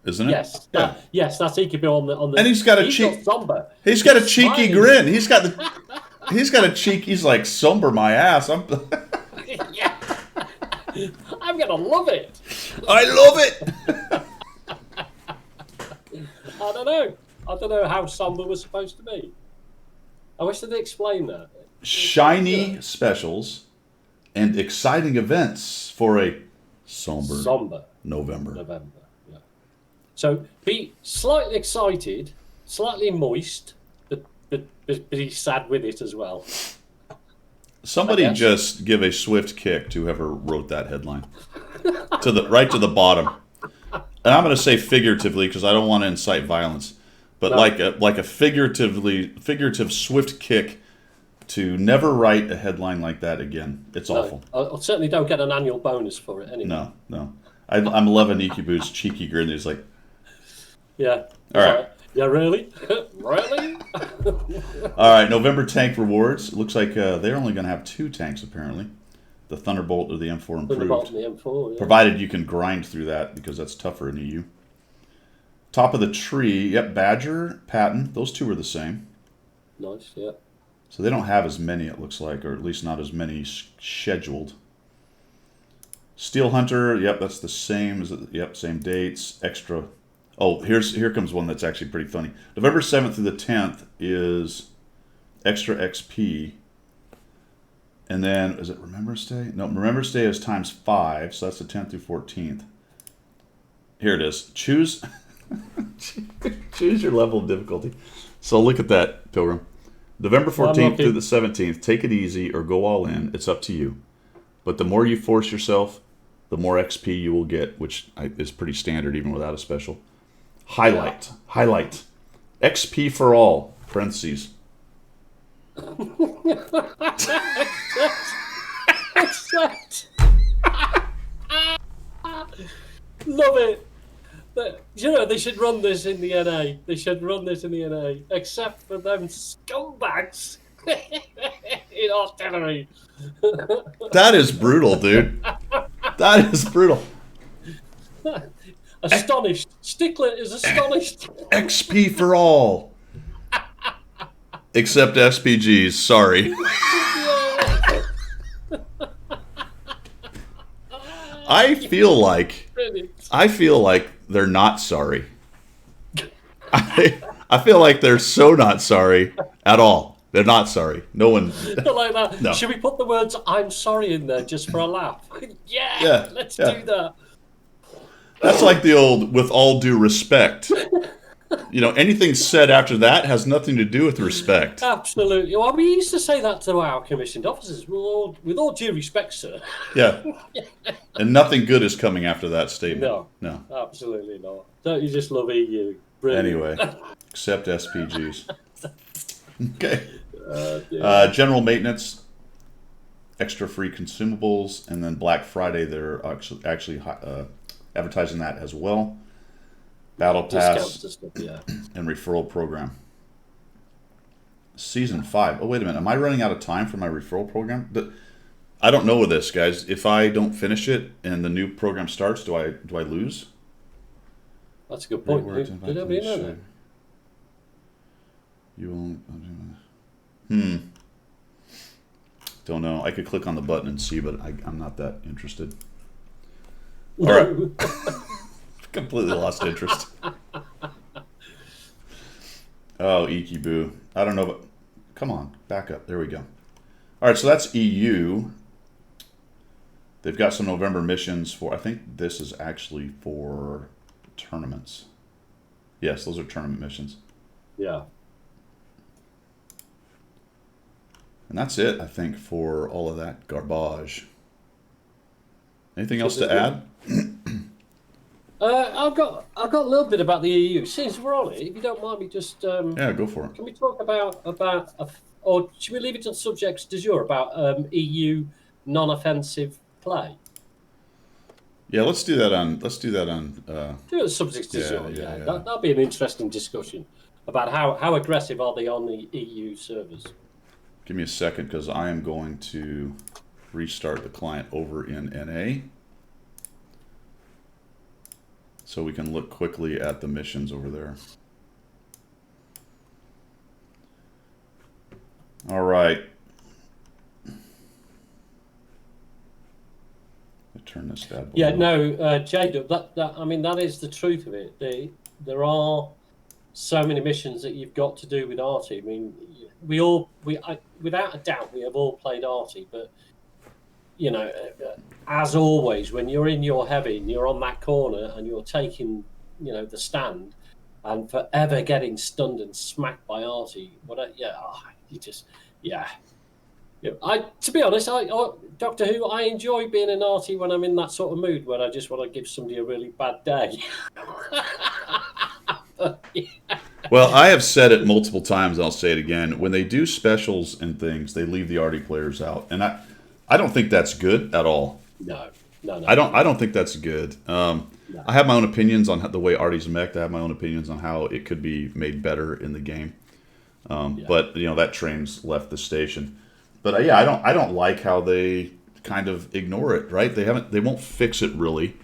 Isn't it? Yes. Yeah. Yes, that's Ikibu on the. And he's got a cheeky grin. He's got He's got a cheek. He's like, somber my ass. Yeah. I'm gonna love it. I love it. I don't know. I don't know how somber was supposed to be. I wish they'd explain that. Shiny specials and exciting events for a somber November. Yeah. So be slightly excited, slightly moist, but be sad with it as well. Somebody just give a swift kick to whoever wrote that headline to the bottom. And I'm going to say figuratively because I don't want to incite violence, but no. like a figurative swift kick to never write a headline like that again. It's awful. I certainly don't get an annual bonus for it anyway. No. I'm loving Ikibu's cheeky grin. He's like, yeah. All right. Yeah, really? Really? All right, November tank rewards. It looks like they're only going to have 2 tanks, apparently. The Thunderbolt or the M4 improved. Thunderbolt and the M4, yeah. Provided you can grind through that, because that's tougher in EU. Top of the tree, yep, Badger, Patton. Those 2 are the same. Nice, yeah. So they don't have as many, it looks like, or at least not as many scheduled. Steel Hunter, yep, that's the same. Yep, same dates. Extra. Oh, here comes one that's actually pretty funny. November 7th through the 10th is extra XP. And then, is it Remembrance Day? No, Remembrance Day is times 5, so that's the 10th through 14th. Here it is. Choose your level of difficulty. So look at that, Pilgrim. November 14th through the 17th, take it easy or go all in. It's up to you. But the more you force yourself, the more XP you will get, which is pretty standard even without a special. Highlight. XP for all, parentheses. Except. Love it. You know, they should run this in the NA. Except for them scumbags in artillery. That is brutal, dude. That is brutal. Astonished. Stickler is astonished. XP for all. Except SPGs, sorry. I feel like they're not sorry. I feel like they're so not sorry at all. They're not sorry. No one. Not like that. No. Should we put the words "I'm sorry" in there just for a laugh? Yeah. Let's do that. That's like the old "with all due respect." You know, anything said after that has nothing to do with respect. Absolutely. Well, we used to say that to our commissioned officers. With all due respect, sir. Yeah. And nothing good is coming after that statement. No. Absolutely not. Don't you just love EU? Brilliant. Anyway, except SPGs. Okay. General maintenance, extra free consumables, and then Black Friday, they're actually advertising that as well. Battle Pass and referral program. Season 5. Oh, wait a minute. Am I running out of time for my referral program? I don't know with this, guys. If I don't finish it and the new program starts, do I lose? That's a good point. Did everybody know that? You won't. Don't know. I could click on the button and see, but I'm not that interested. All right. Completely lost interest. Oh, Ikibu. I don't know, but come on, back up. There we go. All right, so that's EU. They've got some November missions for, I think this is actually for tournaments. Yes, those are tournament missions. Yeah. And that's it, I think, for all of that garbage. Anything else to add? I've got a little bit about the EU. Since we're on it, if you don't mind me just... yeah, go for it. Can we talk about or should we leave it on subjects du jour about EU non-offensive play? Yeah, let's do that on... Do it subjects du jour, yeah. That'll be an interesting discussion about how aggressive are they on the EU servers. Give me a second, because I am going to restart the client over in NA. So we can look quickly at the missions over there. All right. Turn this bad boy Yeah, off. no, J-Dub, I mean, that is the truth of it. There are so many missions that you've got to do with Artie. I mean, without a doubt, we have all played Artie, but, you know, as always, when you're in your heavy and you're on that corner and you're taking, you know, the stand and forever getting stunned and smacked by Artie, you just, yeah. Yeah, to be honest, Doctor Who, I enjoy being an arty when I'm in that sort of mood where I just want to give somebody a really bad day. Well, I have said it multiple times. And I'll say it again. When they do specials and things, they leave the arty players out, and I don't think that's good at all. No. I don't think that's good. No. I have my own opinions on the way Artie's mech. I have my own opinions on how it could be made better in the game. But you know, that train's left the station. But yeah, I don't like how they kind of ignore it. Right? They won't fix it really.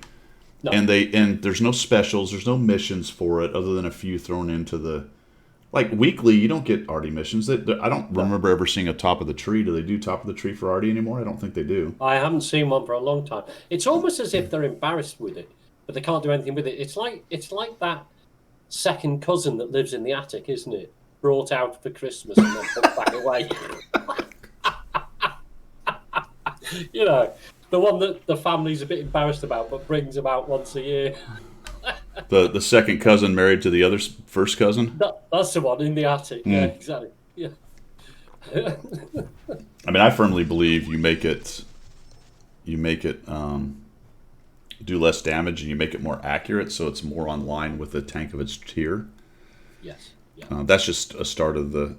No. And there's no specials, there's no missions for it other than a few thrown into the, like, weekly. You don't get Artie missions. I don't remember ever seeing a top of the tree. Do they do top of the tree for Artie anymore? I don't think they do. I haven't seen one for a long time. It's almost as if they're embarrassed with it, but they can't do anything with it. It's like that second cousin that lives in the attic, isn't it? Brought out for Christmas and then put back away. You know, the one that the family's a bit embarrassed about, but brings about once a year. The second cousin married to the other's first cousin. That's the one in the attic. Yeah, exactly. Yeah. I mean, I firmly believe you make it do less damage and you make it more accurate, so it's more on line with the tank of its tier. Yes. Yeah. That's just a start of the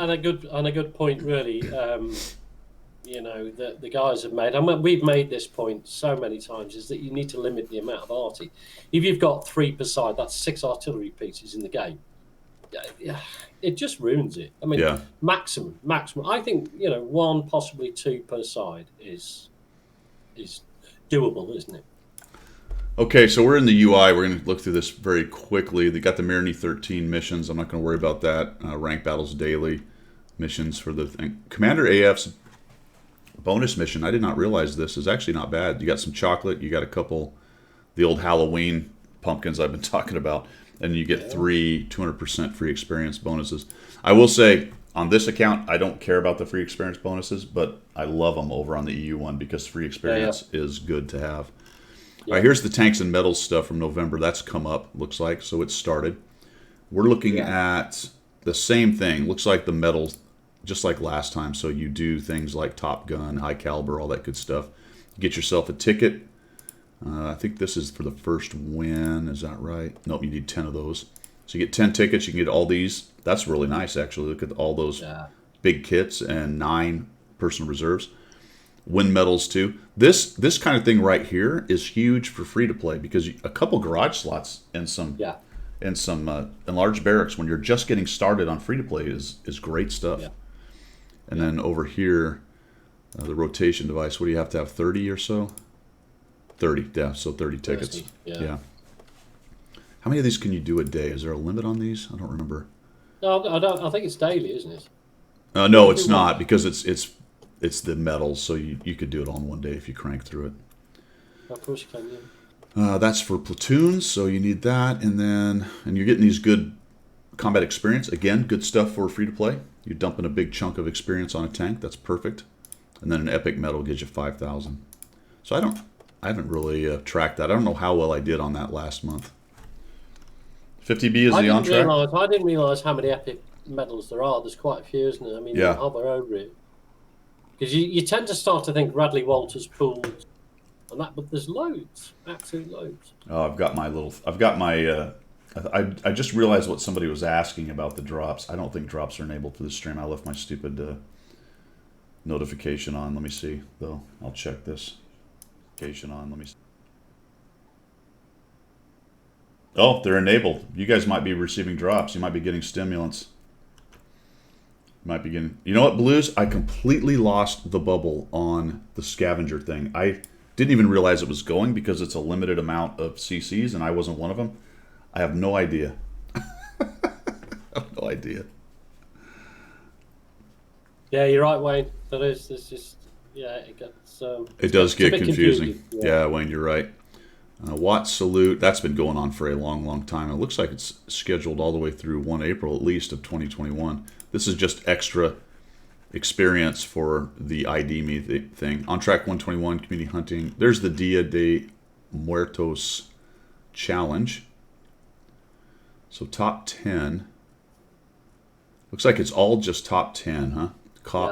and a good point, really. You know, the guys have made. I mean, we've made this point so many times: is that you need to limit the amount of arty. If you've got 3 per side, that's 6 artillery pieces in the game. Yeah, it just ruins it. I mean, maximum. I think, you know, 1, possibly 2 per side is doable, isn't it? Okay, so we're in the UI. We're going to look through this very quickly. They got the Mirny 13 missions. I'm not going to worry about that. Rank battles daily missions for the thing. Commander AF's bonus mission, I did not realize this, is actually not bad. You got some chocolate. You got a couple, the old Halloween pumpkins I've been talking about. And you get 3 200% free experience bonuses. I will say, on this account, I don't care about the free experience bonuses, but I love them over on the EU one because free experience is good to have. All right, here's the tanks and metals stuff from November. That's come up, looks like, so it's started. We're looking at the same thing. Looks like the metals, just like last time. So you do things like Top Gun, high caliber, all that good stuff. Get yourself a ticket. I think this is for the first win. Is that right? Nope, you need 10 of those. So you get 10 tickets. You can get all these. That's really nice, actually. Look at all those big kits and 9 personal reserves. Win medals, too. This kind of thing right here is huge for free-to-play because a couple garage slots and some enlarged barracks when you're just getting started on free-to-play is great stuff. Yeah. And then over here, the rotation device, what do you have to have, 30 or so? 30, yeah, so 30 tickets. Yeah. How many of these can you do a day? Is there a limit on these? I don't remember. No, I think it's daily, isn't it? No, it's not, because it's the medals, so you could do it all in one day if you crank through it. Of course you can, yeah. That's for platoons, so you need that, and you're getting these good combat experience. Again, good stuff for free to play. You're dumping a big chunk of experience on a tank. That's perfect. And then an epic medal gives you 5,000. So I haven't really tracked that. I don't know how well I did on that last month. 50B is the on track. I didn't realize how many epic medals there are. There's quite a few, isn't there? I mean, you hover over it. Because you tend to start to think Radley Walters pools and that, but there's loads, absolute loads. Oh, I've got my. I just realized what somebody was asking about the drops. I don't think drops are enabled for this stream. I left my stupid notification on. Let me see, though. I'll check this. Notification on. Let me see. Oh, they're enabled. You guys might be receiving drops. You might be getting stimulants. Might be getting. You know what, Blues? I completely lost the bubble on the scavenger thing. I didn't even realize it was going because it's a limited amount of CCs, and I wasn't one of them. I have no idea. I have no idea. Yeah, you're right, Wayne. There is. It's just, yeah, it gets. It does it's a get bit confusing. Yeah. Yeah, Wayne, you're right. Watt Salute, that's been going on for a long, long time. It looks like it's scheduled all the way through 1 April at least of 2021. This is just extra experience for the ID Me thing. On Track 121, community hunting. There's the Dia de Muertos challenge. So top 10. Looks like it's all just top 10, huh?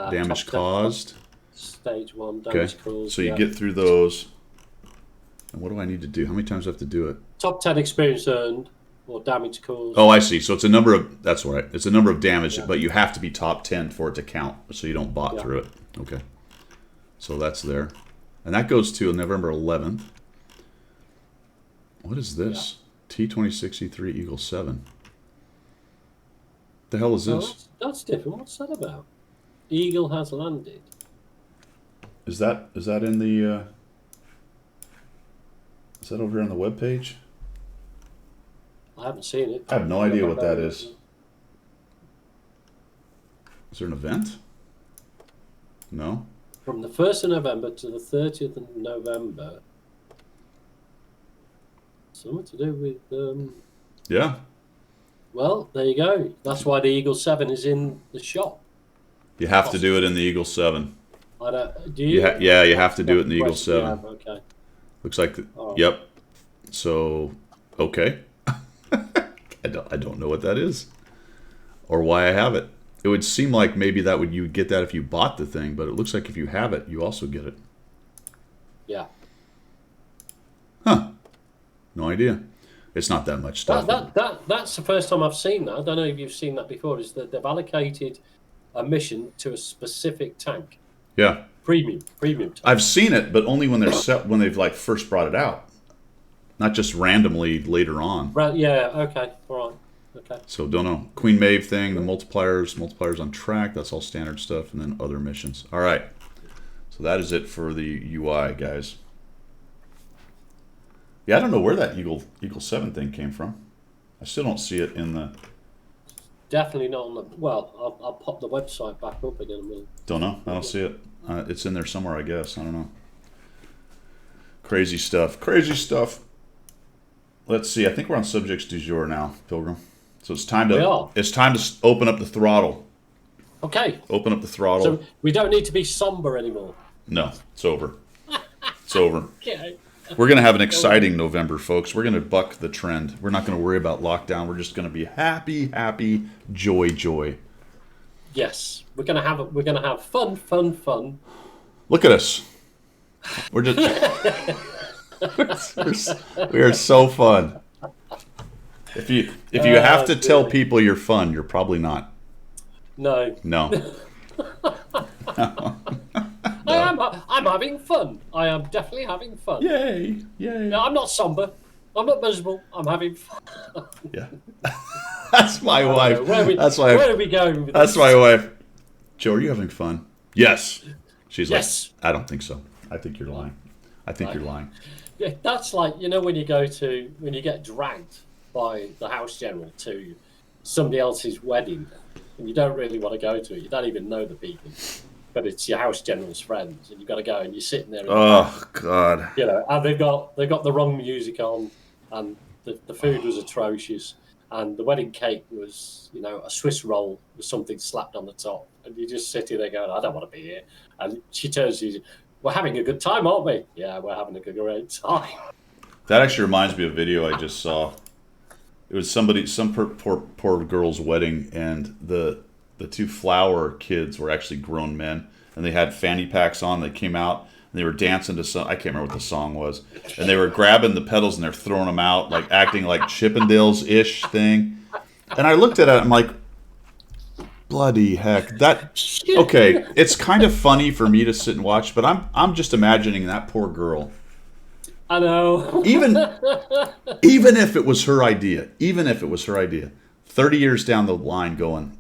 Damage caused. Stage 1, damage caused. So you get through those. And what do I need to do? How many times do I have to do it? Top 10 experience earned or damage caused. Oh, I see. So it's a number of, that's right. It's a number of damage, but you have to be top 10 for it to count, so you don't bot through it. Okay. So that's there. And that goes to November 11th. What is this? T26E3 Eagle 7. The hell is this? That's different. What's that about? Eagle has landed. Is that in the... Is that over here on the webpage? I haven't seen it. I have no idea what that is. Is there an event? No. From the 1st of November to the 30th of November. Something to do with... Yeah. Well, there you go. That's why the Eagle 7 is in the shop. You have to do it in the Eagle 7. I don't... Do you? Yeah, you have to do it in the Eagle 7. Yeah, okay. Looks like, yep. So, okay. I don't know what that is, or why I have it. It would seem like maybe you would get that if you bought the thing, but it looks like if you have it, you also get it. Yeah. Huh. No idea. It's not that much stuff. That's the first time I've seen that. I don't know if you've seen that before. Is that they've allocated a mission to a specific tank. Yeah. Premium tank. I've seen it, but only when they've like first brought it out, not just randomly later on. Right. Yeah. Okay. All right. Okay. So don't know. Queen Maeve thing, the multipliers on track. That's all standard stuff, and then other missions. All right. So that is it for the UI, guys. Yeah, I don't know where that Eagle 7 thing came from. I still don't see it in the... Definitely not on the... Well, I'll pop the website back up again in a minute. Don't know. I don't see it. It's in there somewhere, I guess. I don't know. Crazy stuff. Crazy stuff. Let's see. I think we're on subjects du jour now, Pilgrim. So it's time to open up the throttle. Okay. Open up the throttle. So we don't need to be somber anymore. No, it's over. It's over. Okay. We're going to have an exciting November, folks. We're going to buck the trend. We're not going to worry about lockdown. We're just going to be happy, joy. Yes, we're gonna have fun. Look at us. We're just we are so fun. If you have to tell people you're fun, you're probably not. No. I'm having fun. I am definitely having fun. Yay! No, I'm not somber. I'm not miserable. I'm having fun. Yeah. That's my wife. Where are we going with That's this? my wife. Joe, are you having fun? Yes. She's yes. Like, I don't think so. I think you're lying. You're lying. Yeah, that's like, when you get dragged by the house general to somebody else's wedding and you don't really want to go to it. You don't even know the people. But it's your house general's friends, and you've got to go, and you're sitting there. Oh God! And they've got the wrong music on, and the food was atrocious, and the wedding cake was, a Swiss roll with something slapped on the top, and you're just sitting there going, I don't want to be here. And she turns to you, we're having a good time, aren't we? Yeah, we're having a great time. That actually reminds me of a video I just saw. It was some poor girl's wedding, and the two flower kids were actually grown men, and they had fanny packs on. They came out and they were dancing to some, I can't remember what the song was, and they were grabbing the pedals and they're throwing them out, like acting like Chippendales-ish thing. And I looked at it, I'm like, bloody heck, okay, it's kind of funny for me to sit and watch, but I'm just imagining that poor girl. I know. Even if it was her idea, 30 years down the line going,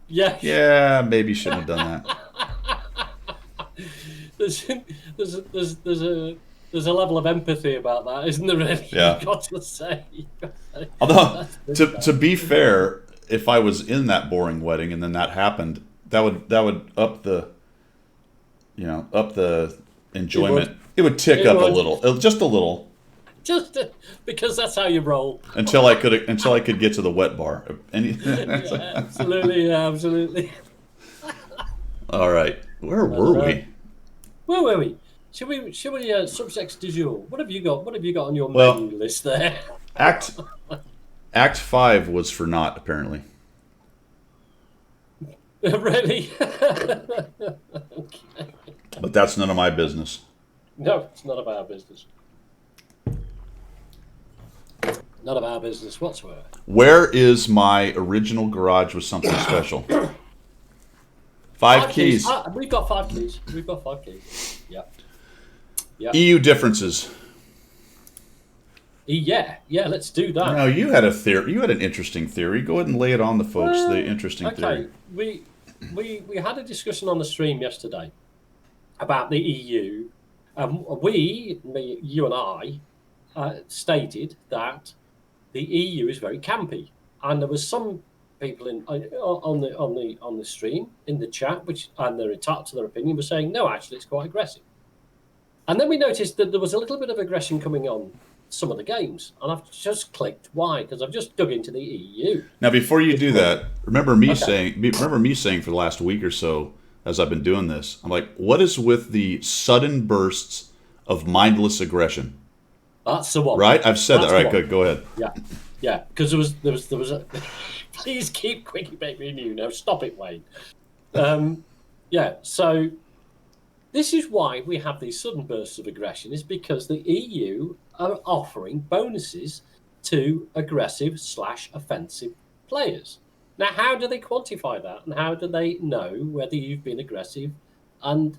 yeah, maybe you shouldn't have done that. There's a level of empathy about that, isn't there? Really, yeah. You've got to say. Although, to be fair, if I was in that boring wedding and then that happened, would up the, up the enjoyment. It would tick up a little, just a little. Just because that's how you roll. Until I could get to the wet bar. Absolutely, absolutely. All right, where were we? Where were we? Should we subjects du jour? What have you got? What have you got on your menu list there? Act 5 was for naught, apparently. Really? Okay. But that's none of my business. No, it's none of our business. None of our business whatsoever. Where is my original garage with something special? Five keys. We've got 5 keys. We've got 5 keys. Yeah. EU differences. Yeah, let's do that. Now, you had a theory. You had an interesting theory. Go ahead and lay it on the folks, the interesting theory. We had a discussion on the stream yesterday about the EU. You and I, stated that the EU is very campy, and there was some people on the stream in the chat, and they're entitled to their opinion, were saying no, actually, it's quite aggressive. And then we noticed that there was a little bit of aggression coming on some of the games, and I've just clicked why, because I've just dug into the EU. Now, before you do that, remember me saying for the last week or so, as I've been doing this, I'm like, what is with the sudden bursts of mindless aggression? That's the one, right? I've said that. All right, good. Go ahead. Yeah, because there was a. Please keep Quickie Baby New. No, stop it, Wayne. So this is why we have these sudden bursts of aggression, is because the EU are offering bonuses to aggressive/offensive players. Now, how do they quantify that, and how do they know whether you've been aggressive and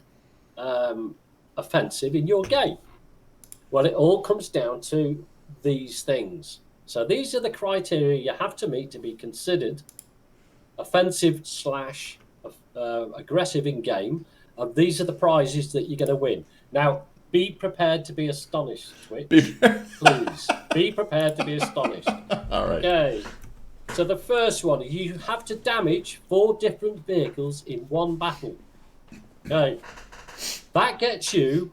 offensive in your game? Well, it all comes down to these things. So these are the criteria you have to meet to be considered offensive/aggressive in game, and these are the prizes that you're going to win. Now, be prepared to be astonished, Twitch. Please, be prepared to be astonished. All right. Okay. So the first one, you have to damage 4 different vehicles in one battle. Okay. That gets you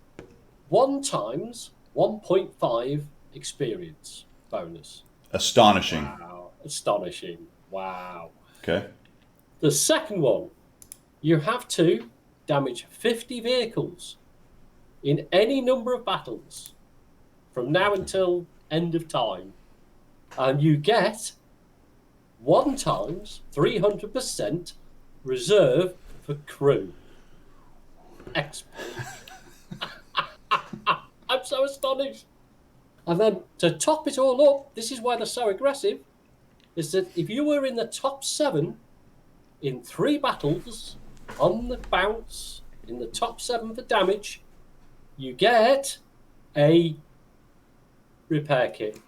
1 times 1.5 experience bonus. Astonishing. Wow. Astonishing. Wow. Okay. The second one, you have to damage 50 vehicles in any number of battles from now until end of time. And you get 1 times 300% reserve for crew. XP. I'm so astonished. And then to top it all up, this is why they're so aggressive, is that if you were in the top 7 in 3 battles on the bounce, in the top 7 for damage, you get a repair kit.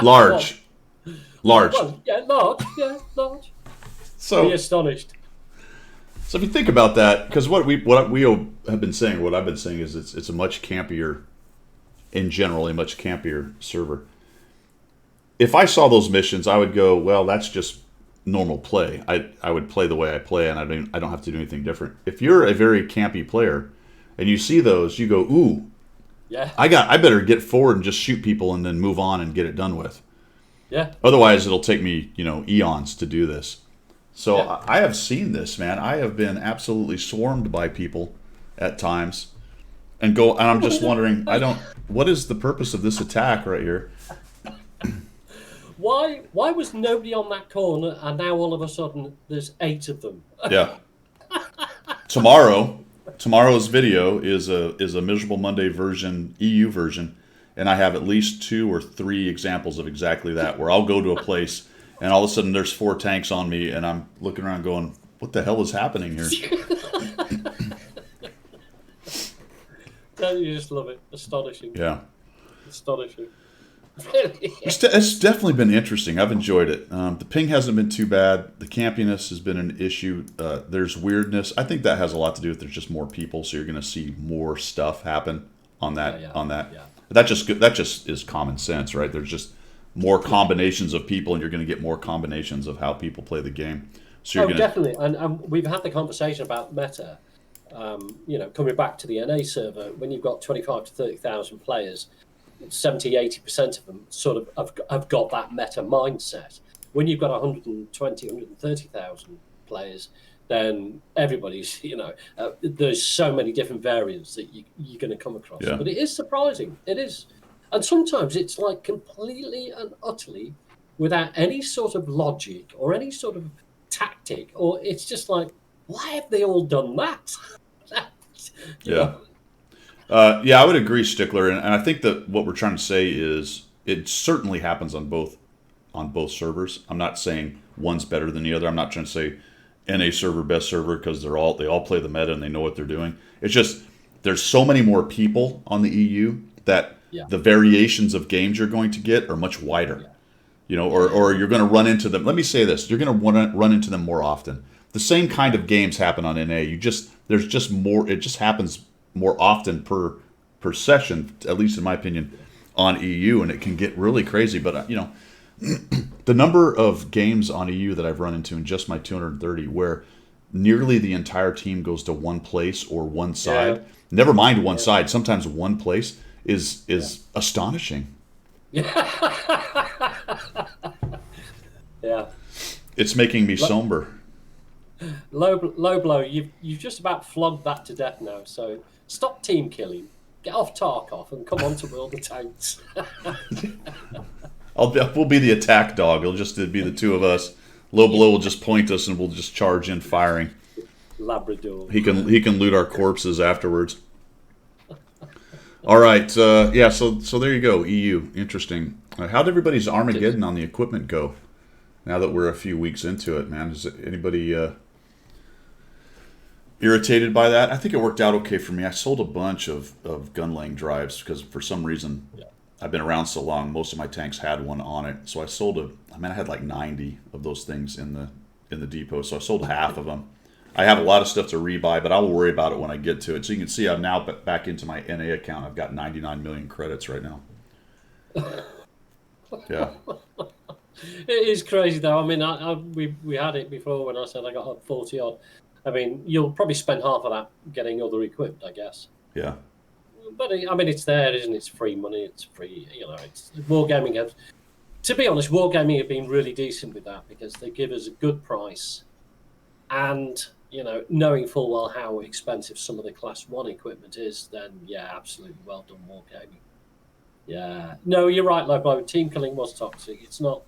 Large. Well, large. So be astonished. So if you think about that, because what we have been saying, what I've been saying is it's a much campier, in general, a much campier server. If I saw those missions, I would go, well, that's just normal play. I would play the way I play, and I don't have to do anything different. If you're a very campy player, and you see those, you go, ooh, yeah, I better get forward and just shoot people and then move on and get it done with. Yeah. Otherwise, it'll take me, eons to do this. So yeah. I have seen this, man. I have been absolutely swarmed by people at times, and I'm just wondering, what is the purpose of this attack right here? Why was nobody on that corner, and now all of a sudden there's 8 of them? Yeah. Tomorrow's video is a Miserable Monday version, EU version, and I have at least 2 or 3 examples of exactly that, where I'll go to a place and all of a sudden there's 4 tanks on me, and I'm looking around going, what the hell is happening here? Don't you just love it? Astonishing. Yeah. Astonishing. It's definitely been interesting. I've enjoyed it. The ping hasn't been too bad. The campiness has been an issue. There's weirdness. I think that has a lot to do with there's just more people, so you're going to see more stuff happen on that. Yeah. That just is common sense, right? There's just more combinations of people, and you're going to get more combinations of how people play the game. So you're Oh, gonna, definitely. And we've had the conversation about meta. Coming back to the NA server, when you've got 25 to 30,000 players, 70, 80% of them sort of have got that meta mindset. When you've got 120, 130,000 players, then everybody's, there's so many different variants that you're going to come across. Yeah. But it is surprising. It is. And sometimes it's like completely and utterly without any sort of logic or any sort of tactic, or it's just like, why have they all done that? yeah. Yeah, I would agree, Stickler, and I think that what we're trying to say is it certainly happens on both servers. I'm not saying one's better than the other. I'm not trying to say NA server best server because they all play the meta and they know what they're doing. It's just there's so many more people on the EU that the variations of games you're going to get are much wider. Or you're going to run into them. Let me say this: you're going to want to run into them more often. The same kind of games happen on NA. There's just more. It just happens more often per session, at least in my opinion, on EU, and it can get really crazy. But the number of games on EU that I've run into in just my 230, where nearly the entire team goes to one place or one side. Never mind one side. Sometimes one place is astonishing. Yeah. It's making me somber. Low blow. You've just about flogged that to death now. So stop team killing. Get off Tarkov and come on to World of Tanks. We'll be the attack dog. It'll just be the two of us. Low blow will just point us and we'll just charge in firing. Labrador. He can loot our corpses afterwards. All right. So there you go. EU. Interesting. How'd everybody's Armageddon on the equipment go? Now that we're a few weeks into it, man, is anybody irritated by that? I think it worked out okay for me. I sold a bunch of gun-laying drives because for some reason I've been around so long. Most of my tanks had one on it, so I had like 90 of those things in the depot. So I sold half of them. I have a lot of stuff to rebuy, but I will worry about it when I get to it. So you can see I'm now back into my NA account. I've got 99 million credits right now. Yeah. It is crazy though. I mean, we had it before when I said I got 40 odd. I mean, you'll probably spend half of that getting other equipment, I guess. Yeah. But I mean, it's there, isn't it? It's free money. It's free. It's Wargaming has. To be honest, Wargaming have been really decent with that because they give us a good price, and knowing full well how expensive some of the Class 1 equipment is, then yeah, absolutely well done, Wargaming. Yeah. No, you're right, Lobo. Team killing was toxic. It's not.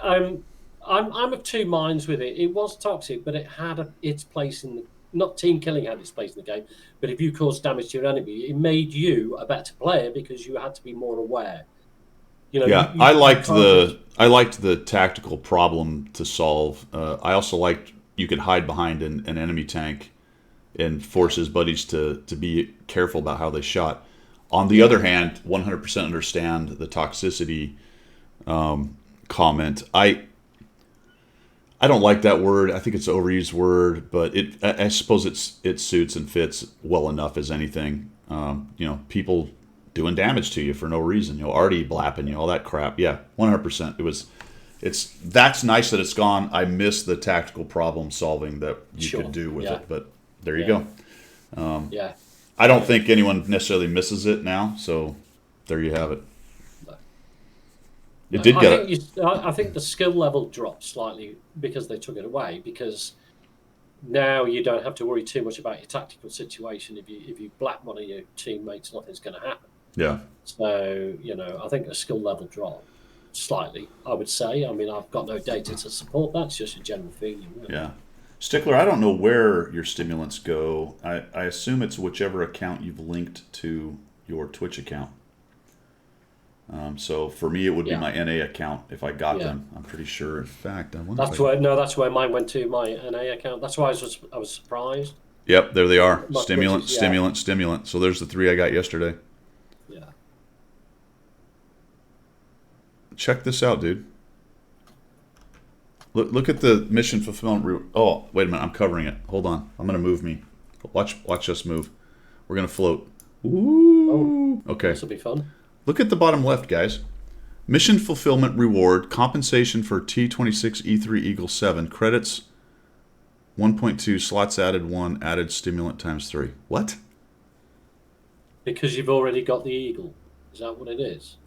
I'm of two minds with it. It was toxic, but it had its place in the. Not team killing had its place in the game, but if you caused damage to your enemy, it made you a better player because you had to be more aware. I liked the tactical problem to solve. I also liked you could hide behind an enemy tank and force his buddies to be careful about how they shot. On the other hand, 100% understand the toxicity comment. I don't like that word. I think it's an overused word, but I suppose it suits and fits well enough as anything. People doing damage to you for no reason. Arty blapping all that crap. Yeah, 100%. That's nice that it's gone. I miss the tactical problem solving that you could do with it, but there you go. I don't think anyone necessarily misses it now, so there you have it. I think the skill level dropped slightly because they took it away. Because now you don't have to worry too much about your tactical situation. If you black one of your teammates, nothing's going to happen. Yeah. So I think the skill level dropped slightly. I would say. I mean, I've got no data to support that. It's just a general feeling. Really. Yeah. Stickler, I don't know where your stimulants go. I assume it's whichever account you've linked to your Twitch account. So for me, it would be my NA account if I got them. I'm pretty sure. In fact, that's where mine went to, my NA account. That's why I was surprised. Yep, there they are. Stimulant. So there's the 3 I got yesterday. Yeah. Check this out, dude. Look at the mission fulfillment route. Oh, wait a minute. I'm covering it. Hold on. I'm going to move me. Watch us move. We're going to float. Ooh. Okay. This will be fun. Look at the bottom left, guys. Mission fulfillment reward, compensation for T-26 E3 Eagle 7, credits 1.2, slots added 1, added stimulant times 3. What? Because you've already got the Eagle. Is that what it is?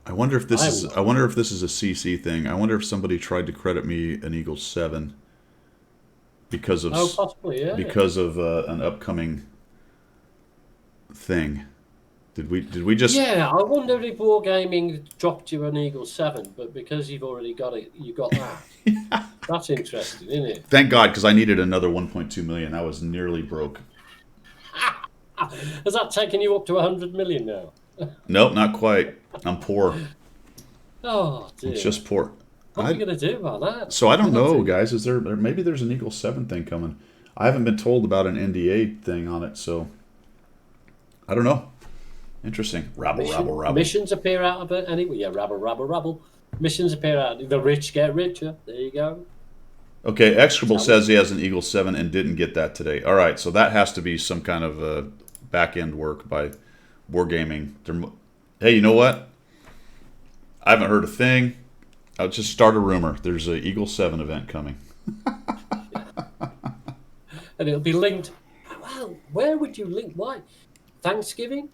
I wonder if this is a CC thing. I wonder if somebody tried to credit me an Eagle 7 because of possibly, yeah. because of an upcoming thing. Did we just? Yeah, I wonder if Wargaming dropped you an Eagle 7, but because you've already got it, you got that. Yeah. That's interesting, isn't it? Thank God, because I needed another 1.2 million. I was nearly broke. Has that taken you up to 100 million now? Nope, not quite. I'm poor. Oh dear. It's just poor. What are you going to do about that? So I don't know, guys. Is there maybe there's an Eagle 7 thing coming? I haven't been told about an NDA thing on it, so I don't know. Interesting. Rabble. Missions appear out of it anyway. Yeah, rabble. Missions appear out. The rich get richer. There you go. Okay, Execrable says he has an Eagle 7 and didn't get that today. All right, so that has to be some kind of back-end work by Wargaming. Hey, you know what? I haven't heard a thing. I'll just start a rumor. There's an Eagle 7 event coming. And it'll be linked. Well, where would you link? Why? Thanksgiving?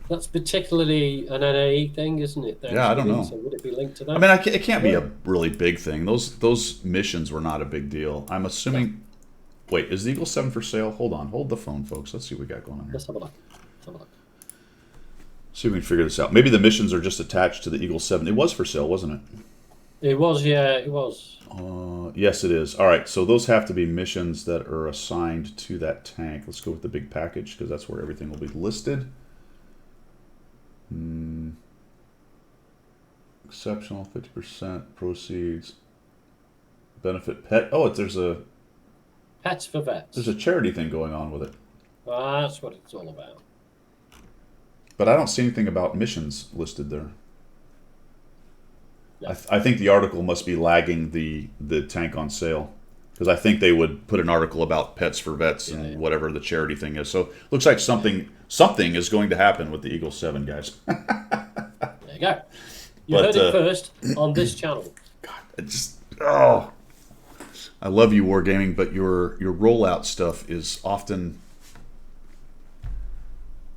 That's particularly an NAE thing, isn't it? Yeah, I don't know. So would it be linked to that? I mean, it can't be a really big thing. Those missions were not a big deal. I'm assuming. Yeah. Wait, is the Eagle 7 for sale? Hold on. Hold the phone, folks. Let's see what we got going on here. Let's have a look. See if we can figure this out. Maybe the missions are just attached to the Eagle 7. It was for sale, wasn't it? It was, yeah, it was. Yes, it is. All right, so those have to be missions that are assigned to that tank. Let's go with the big package because that's where everything will be listed. Exceptional, 50% proceeds. Benefit pet. Oh, there's a Pets for Vets. There's a charity thing going on with it. That's what it's all about. But I don't see anything about missions listed there. Yeah. I think the article must be lagging the tank on sale because I think they would put an article about Pets for Vets and whatever the charity thing is. So looks like something is going to happen with the Eagle 7, guys. There you go. You heard it first on this channel. God, I love you, Wargaming, but your rollout stuff is often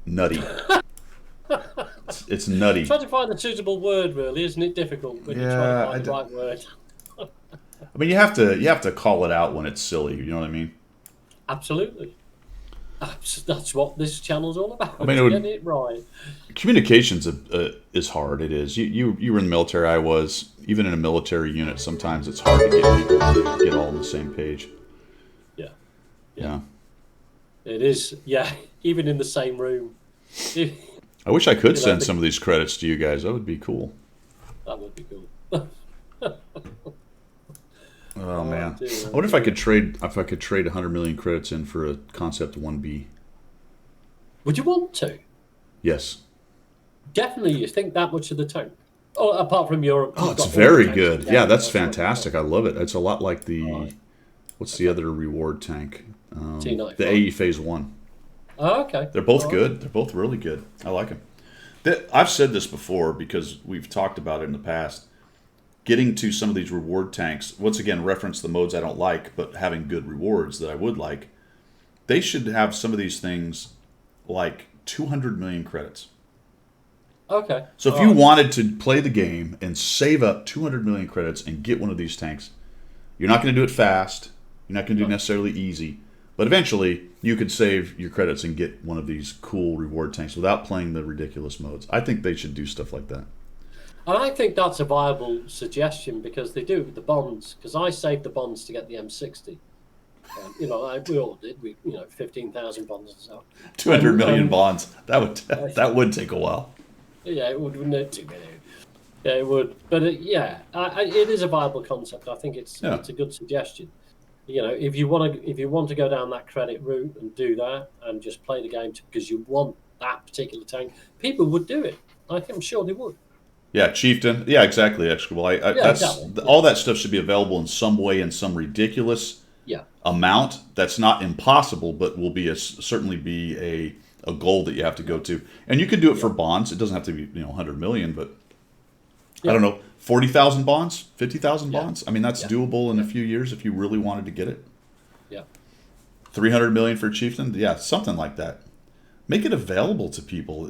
nutty. It's nutty. Try to find a suitable word, really, isn't it? Difficult when you try to find the right word. I mean, you have to call it out when it's silly. You know what I mean? Absolutely. That's what this channel's all about. I mean, getting it right. Communications is hard. It is. You were in the military. I was. Even in a military unit, sometimes it's hard to get people to get all on the same page. Yeah. It is. Yeah. Even in the same room. I wish I could send some of these credits to you guys. That would be cool. That would be cool. Oh man! I wonder if I could trade 100 million credits in for a Concept 1B. Would you want to? Yes. Definitely, you think that much of the tank. Oh, apart from Europe. Oh, it's very good. Yeah, that's fantastic. I love it. It's a lot like the what's the other reward tank? The AE Phase 1. Oh, okay. They're both good. They're both really good. I like them. I've said this before because we've talked about it in the past. Getting to some of these reward tanks, once again, reference the modes I don't like, but having good rewards that I would like. They should have some of these things like 200 million credits. Okay. So if you wanted to play the game and save up 200 million credits and get one of these tanks, you're not going to do it fast. You're not going to do it necessarily easy. But eventually, you could save your credits and get one of these cool reward tanks without playing the ridiculous modes. I think they should do stuff like that. And I think that's a viable suggestion because they do with the bonds. Because I saved the bonds to get the M60. We all did. 15,000 bonds and so. 200 million bonds. That would take a while. Yeah, it would, wouldn't it? Yeah, it would. But it is a viable concept. I think it's a good suggestion. If you want to go down that credit route and do that and just play the game because you want that particular tank, people would do it. I'm sure they would. Yeah, Chieftain. Yeah, exactly. Execrable. All that stuff should be available in some way in some ridiculous amount. That's not impossible, but will certainly be a goal that you have to go to. And you can do it for bonds. It doesn't have to be 100 million, but I don't know, 40,000 bonds, 50,000 Yeah. bonds. I mean, that's doable in a few years if you really wanted to get it. Yeah. 300 million for Chieftain, yeah, something like that. Make it available to people.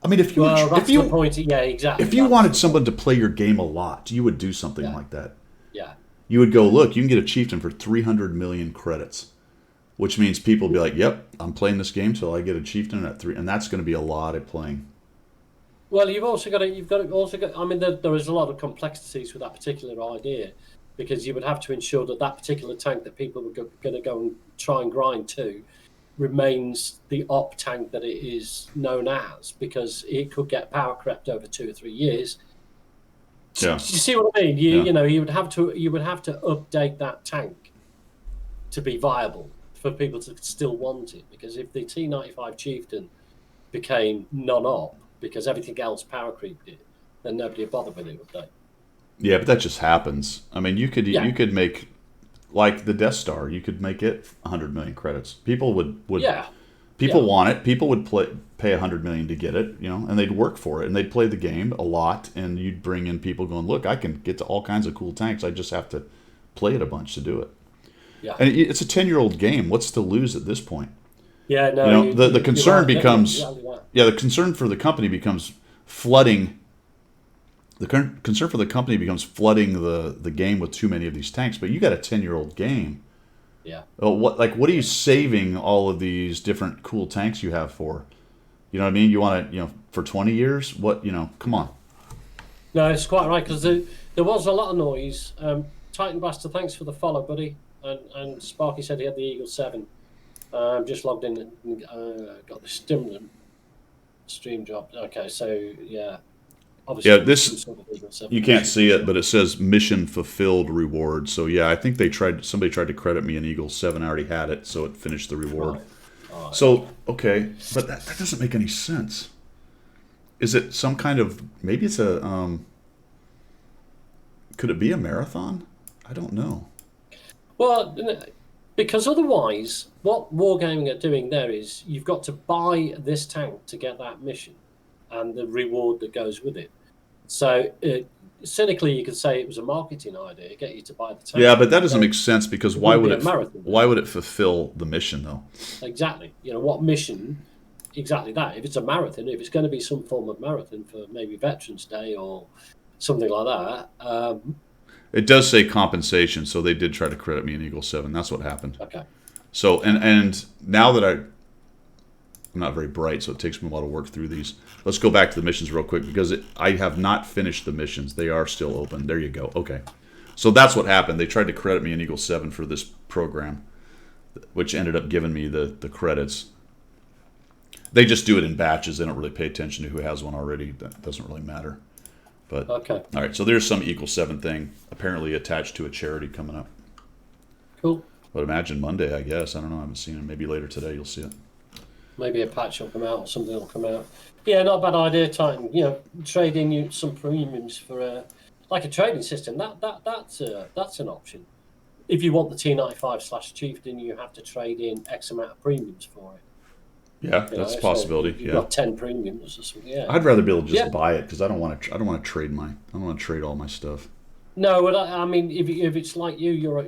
I mean, if you That's the point. Yeah, exactly. If you wanted someone to play your game a lot, you would do something like that. Yeah. You would go, look, you can get a Chieftain for 300 million credits, which means people will be like, yep, I'm playing this game till I get a Chieftain at 3, and that's going to be a lot of playing. Well, you've got. I mean, there is a lot of complexities with that particular idea, because you would have to ensure that that particular tank that people were going to go and try and grind to remains the op tank that it is known as, because it could get power crept over 2 or 3 years. Yeah. You see what I mean? You know, you would have to update that tank to be viable for people to still want it, because if the T95 Chieftain became non-op because everything else power creeped it, then nobody would bother with it, would they? Yeah, but that just happens. I mean, you could make, like the Death Star, you could make it 100 million credits. People would want it. People would pay 100 million to get it, and they'd work for it, and they'd play the game a lot, and you'd bring in people going, look, I can get to all kinds of cool tanks. I just have to play it a bunch to do it. Yeah. And it's a 10-year-old game. What's to lose at this point? Yeah, no. The concern becomes, the concern for the company becomes flooding. The concern for the company becomes flooding the game with too many of these tanks. But you got a 10-year-old game. Yeah. What are you saving all of these different cool tanks you have for? You know what I mean? You want to, for 20 years? What, come on. No, it's quite right, because there was a lot of noise. Titan Blaster, thanks for the follow, buddy. And Sparky said he had the Eagle 7. Just logged in and got the stimulant stream job. Okay, so yeah. Obviously, yeah, this you can't see it, but it says mission fulfilled reward. So yeah, I think somebody tried to credit me an Eagle 7. I already had it, so it finished the reward. Right. So okay, but that doesn't make any sense. Is it some kind of, maybe it's a could it be a marathon? I don't know. Well, because otherwise, what Wargaming are doing there is you've got to buy this tank to get that mission and the reward that goes with it. So cynically, you could say it was a marketing idea, get you to buy the tank. Yeah, but that doesn't make sense, because why would it fulfill the mission though? Exactly. What mission? Exactly that. If it's a marathon, if it's going to be some form of marathon for maybe Veterans Day or something like that. It does say compensation, so they did try to credit me an Eagle 7. That's what happened. Okay. So and now that I'm not very bright, so it takes me a while to work through these. Let's go back to the missions real quick, because I have not finished the missions. They are still open. There you go. Okay. So that's what happened. They tried to credit me an Eagle 7 for this program, which ended up giving me the credits. They just do it in batches. They don't really pay attention to who has one already. That doesn't really matter. But okay. All right, so there's some Eagle 7 thing apparently attached to a charity coming up. Cool. But imagine Monday, I guess. I don't know. I haven't seen it. Maybe later today you'll see it. Maybe a patch will come out or something will come out. Yeah, not a bad idea, Titan. Trade in some premiums for like a trading system. That's an option. If you want the T95/Chieftain, you have to trade in X amount of premiums for it. Yeah, that's a possibility. You've got 10 premiums or something. Yeah. I'd rather be able to just buy it, because I don't want to trade I don't want to trade all my stuff. No, but I mean, if it's like you are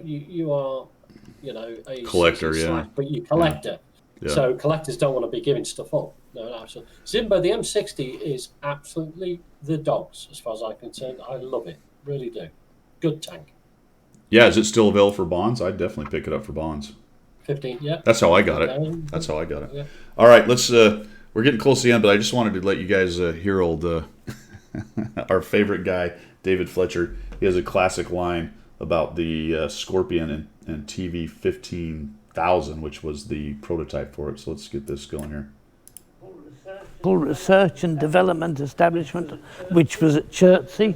a collector, yeah. But you collector. Yeah. So collectors don't want to be giving stuff up. No, absolutely. Zimbo, the M60 is absolutely the dogs, as far as I'm concerned. I love it, really do. Good tank. Yeah, is it still available for bonds? I'd definitely pick it up for bonds. 15, yeah. That's how I got it. That's how I got it. Yeah. All right, let's. We're getting close to the end, but I just wanted to let you guys hear old our favorite guy, David Fletcher. He has a classic line about the Scorpion and TV 15,000, which was the prototype for it. So let's get this going here. Research and development establishment, which was at Chertsey.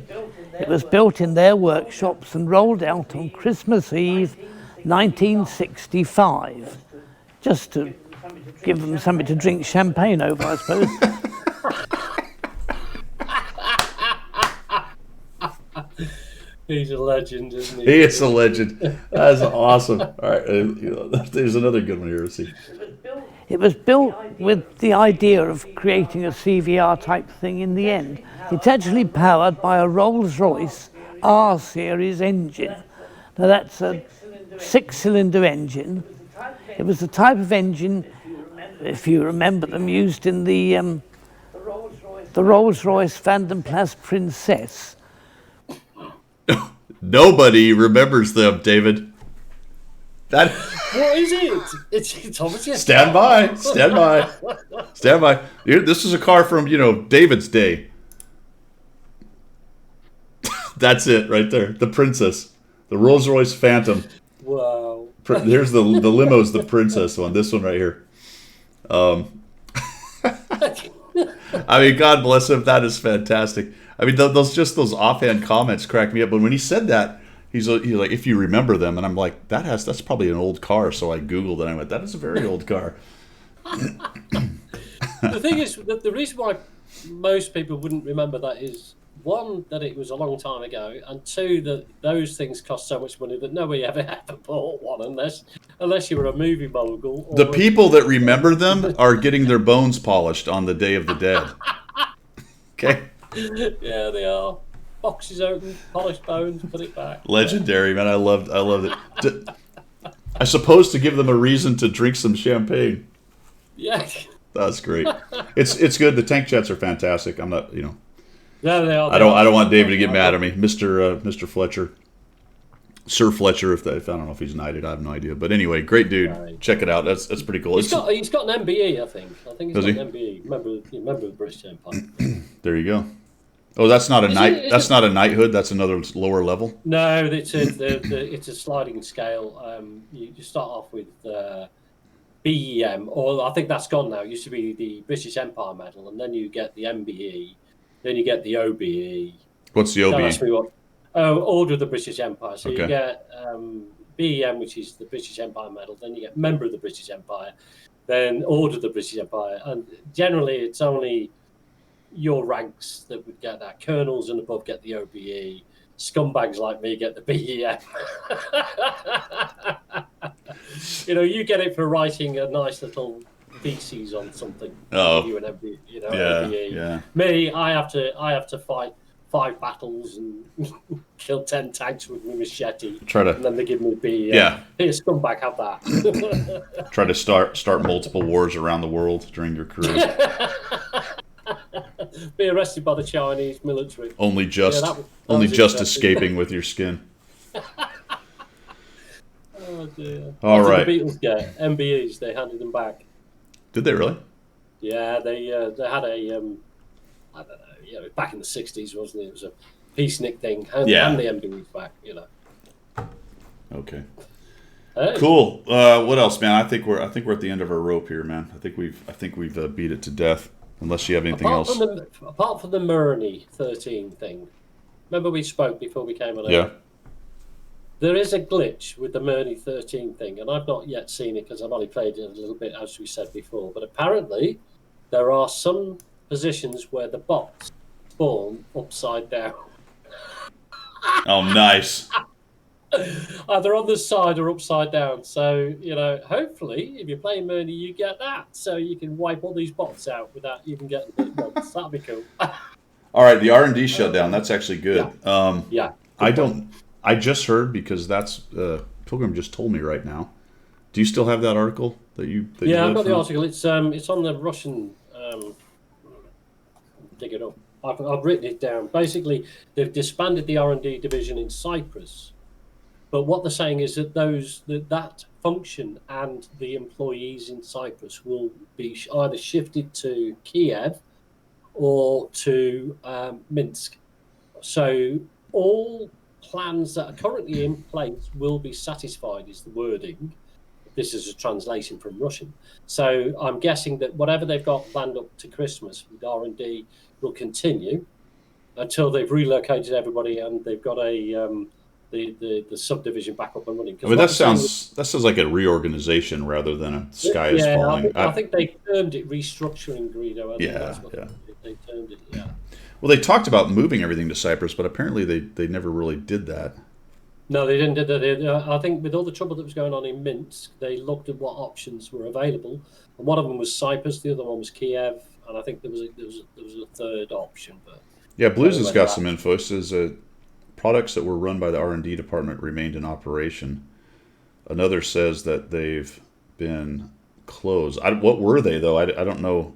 It was built in their workshops and rolled out on Christmas Eve 1965, just to give them something to drink champagne over, I suppose. He's a legend, isn't he? He is a legend. That's awesome. All right, there's another good one here. Let's see. It was built with the idea of creating a CVR type thing in the end. It's actually powered by a Rolls-Royce R series engine. Now that's a 6-cylinder engine. It was the type of engine, if you remember them, used in the Rolls-Royce Van Plas Princess. Nobody remembers them, David. That. What is it? It's obviously a Stand by. This is a car from, David's day. That's it right there. The Princess. The Rolls-Royce Phantom. Wow. Here's the limo's the Princess one. This one right here. I mean, God bless him. That is fantastic. I mean, those offhand comments crack me up. But when he said that, he's like, if you remember them, and I'm like, that's probably an old car. So I Googled and I went, that is a very old car. The thing is, the reason why most people wouldn't remember that is, one, that it was a long time ago, and two, that those things cost so much money that nobody ever bought one unless you were a movie mogul. The people that remember them are getting their bones polished on the Day of the Dead. Okay. Yeah, they are. Boxes open, polished bones, put it back. Legendary, man. I loved it. I suppose to give them a reason to drink some champagne. Yeah. That's great. It's good. The tank jets are fantastic. I'm not, Yeah, they are. I don't want David to get mad at me, Mr. Fletcher, Sir Fletcher. If I don't know if he's knighted, I have no idea. But anyway, great dude. Right. Check it out. That's pretty cool. He's got an MBE, I think. He's got an MBE. Remember the British Empire. There you go. Oh, that's not a knight. That's not a knighthood. That's another lower level. No, it's a sliding scale. You start off with BEM, or I think that's gone now. It used to be the British Empire Medal, and then you get the MBE. Then you get the OBE. What's the OBE? Don't ask me what. Order of the British Empire. So okay. You get BEM, which is the British Empire Medal. Then you get Member of the British Empire. Then Order of the British Empire. And generally, it's only your ranks that would get that. Colonels and above get the OBE. Scumbags like me get the BEM. You get it for writing a nice little theses on something. Oh, you and MBE, OBE. Yeah. Me, I have to fight 5 battles and kill 10 tanks with my machete. And then they give me BEM. Yeah. Here, scumbag, have that. Try to start multiple wars around the world during your career. Be arrested by the Chinese military. Only just escaping with your skin. Oh dear. All what right. Did the Beatles get MBEs? They handed them back. Did they really? Yeah, they had a I don't know. Back in the '60s, wasn't it? It was a peacenik thing. Hand the MBEs back. Okay. Hey. Cool. What else, man? I think we're at the end of our rope here, man. I think we've beat it to death. Unless you have anything else. Apart from the Murney 13 thing, remember we spoke before we came on? Yeah. There is a glitch with the Murney 13 thing, and I've not yet seen it because I've only played it a little bit, as we said before. But apparently, there are some positions where the bots spawn upside down. Oh, nice. Either on the side or upside down. So, hopefully, if you're playing Murney, you get that. So you can wipe all these bots out without even getting hit once. That'd be cool. All right, the R&D shutdown. That's actually good. Yeah. I just heard, because that's Pilgrim just told me right now. Do you still have that article that you? I've got the article. It's on the Russian. Dig it up. I've written it down. Basically, they've disbanded the R&D division in Cyprus. But what they're saying is that that function and the employees in Cyprus will be either shifted to Kiev or to Minsk. So all plans that are currently in place will be satisfied, is the wording. This is a translation from Russian. So I'm guessing that whatever they've got planned up to Christmas with R&D will continue until they've relocated everybody and they've got the subdivision back up and running. I mean, that sounds like a reorganization rather than a sky is falling. I think they termed it restructuring, Greedo. They termed it. Well, they talked about moving everything to Cyprus, but apparently they never really did that. No, they didn't. I think with all the trouble that was going on in Minsk, they looked at what options were available, and one of them was Cyprus, the other one was Kiev, and I think there was a third option. But Yeah, I don't Blues know has whether got some that. info. It says products that were run by the R&D department remained in operation. Another says that they've been closed. What were they though? I don't know.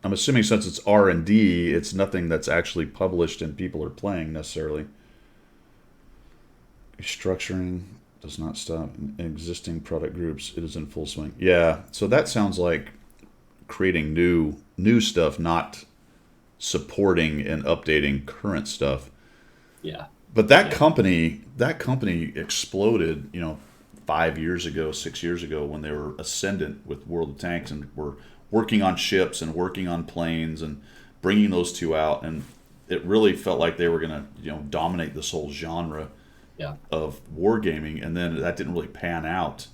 I'm assuming since it's R&D, it's nothing that's actually published and people are playing necessarily. Structuring does not stop in existing product groups. It is in full swing. Yeah, so that sounds like creating new stuff, not supporting and updating current stuff. Yeah, But yeah, that company exploded, 5 years ago, 6 years ago, when they were ascendant with World of Tanks and were working on ships and working on planes and bringing those two out, and it really felt like they were going to, dominate this whole genre yeah, of wargaming, and then that didn't really pan out.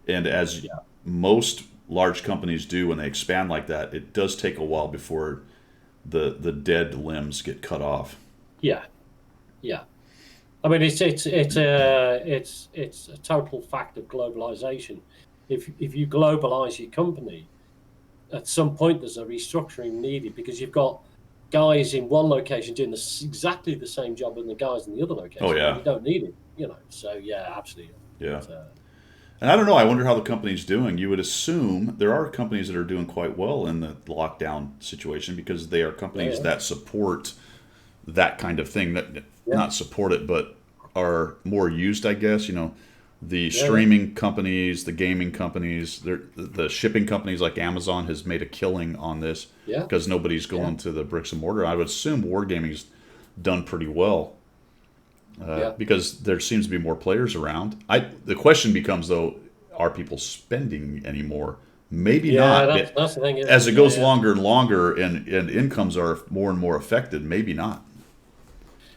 And as yeah, most large companies do when they expand like that, it does take a while before the dead limbs get cut off. yeah, yeah. I mean, it's a total fact of globalization. If you globalize your company, at some point there's a restructuring needed because you've got guys in one location doing exactly the same job as the guys in the other Oh location, and yeah, you don't need it, So yeah, absolutely. yeah. But, And I don't know. I wonder how the company's doing. You would assume there are companies that are doing quite well in the lockdown situation because they are yeah, companies yeah, that support that kind of thing. yeah, Not support it, but are more used, I guess. The yeah, yeah, streaming companies, the gaming companies, the shipping companies like Amazon has made a killing on this yeah, because nobody's yeah, going to the bricks and mortar. I would assume wargaming's done pretty well yeah. because there seems to be more players around. The question becomes though, are people spending anymore? Maybe Yeah, not. that's the thing, isn't As it? it Yeah, goes yeah. longer and longer, and incomes are more and more affected, maybe not.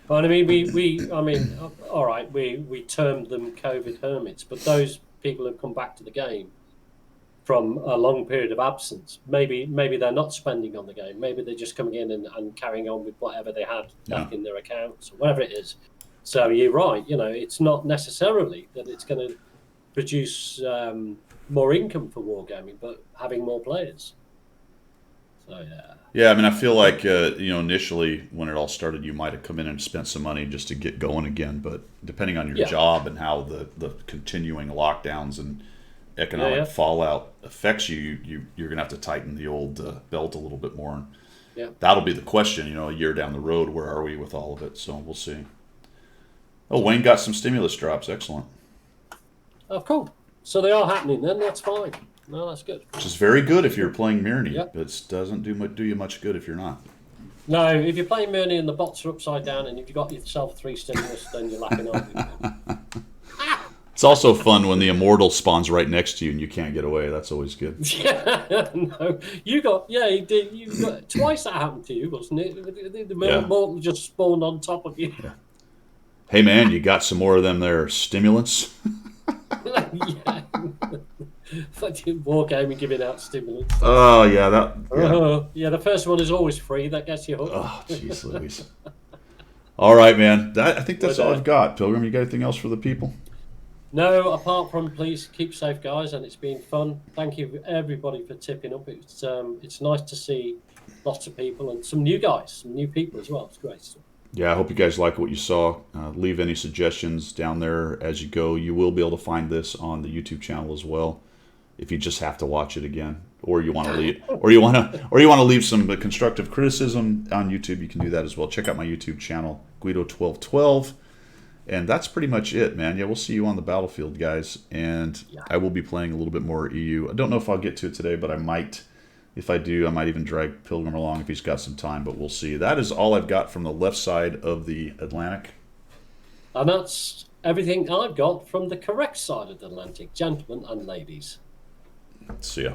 But I mean, I mean, all right, we termed them COVID hermits, but those people have come back to the game from a long period of absence. Maybe they're not spending on the game. Maybe they're just coming in and carrying on with whatever they had Yeah. left in their accounts or whatever it is. So you're right. It's not necessarily that it's going to produce more income for wargaming, but having more players. So yeah, Yeah, I mean, I feel like initially when it all started, you might have come in and spent some money just to get going again. But depending on your yeah, job and how the continuing lockdowns and yeah, economic yeah, fallout affects you, you're gonna have to tighten the old belt a little bit more. And yeah. that'll be the question. A year down the road, where are we with all of it? So we'll see. Oh, Wayne got some stimulus drops. Excellent. Oh, cool. So they are happening then. That's fine. No, that's good. Which is very good if you're playing Mirny, Yeah. but it doesn't do you much good if you're not. No, if you're playing Murney and the bots are upside down and if you've got yourself 3 stimulus, then you're laughing, aren't you? It's also fun when the immortal spawns right next to you and you can't get away. That's always good. Yeah, no, you did. You got twice that happened to you, wasn't it? The Yeah. mortal just spawned on top of you. Hey man, you got some more of them there stimulants? Yeah, wargaming giving out stimulants. Oh yeah, yeah. Yeah, the first one is always free. That gets you hooked. Oh jeez Louise. All right, man. I think that's But, all I've got. Pilgrim, you got anything else for the people? no, apart from please keep safe, guys, and it's been fun. Thank you everybody for tipping up. It's nice to see lots of people and some new guys, some new people as well. It's great. Yeah, I hope you guys like what you saw. Leave any suggestions down there as you go. You will be able to find this on the YouTube channel as well, if you just have to watch it again, or you want to leave, or you want to leave some constructive criticism on YouTube. You can do that as well. Check out my YouTube channel, Guido1212, and that's pretty much it, man. Yeah, we'll see you on the battlefield, guys, and Yeah. I will be playing a little bit more EU. I don't know if I'll get to it today, but I might. If I do, I might even drag Pilgrim along if he's got some time, but we'll see. That is all I've got from the left side of the Atlantic. And that's everything I've got from the correct side of the Atlantic, gentlemen and ladies. See ya.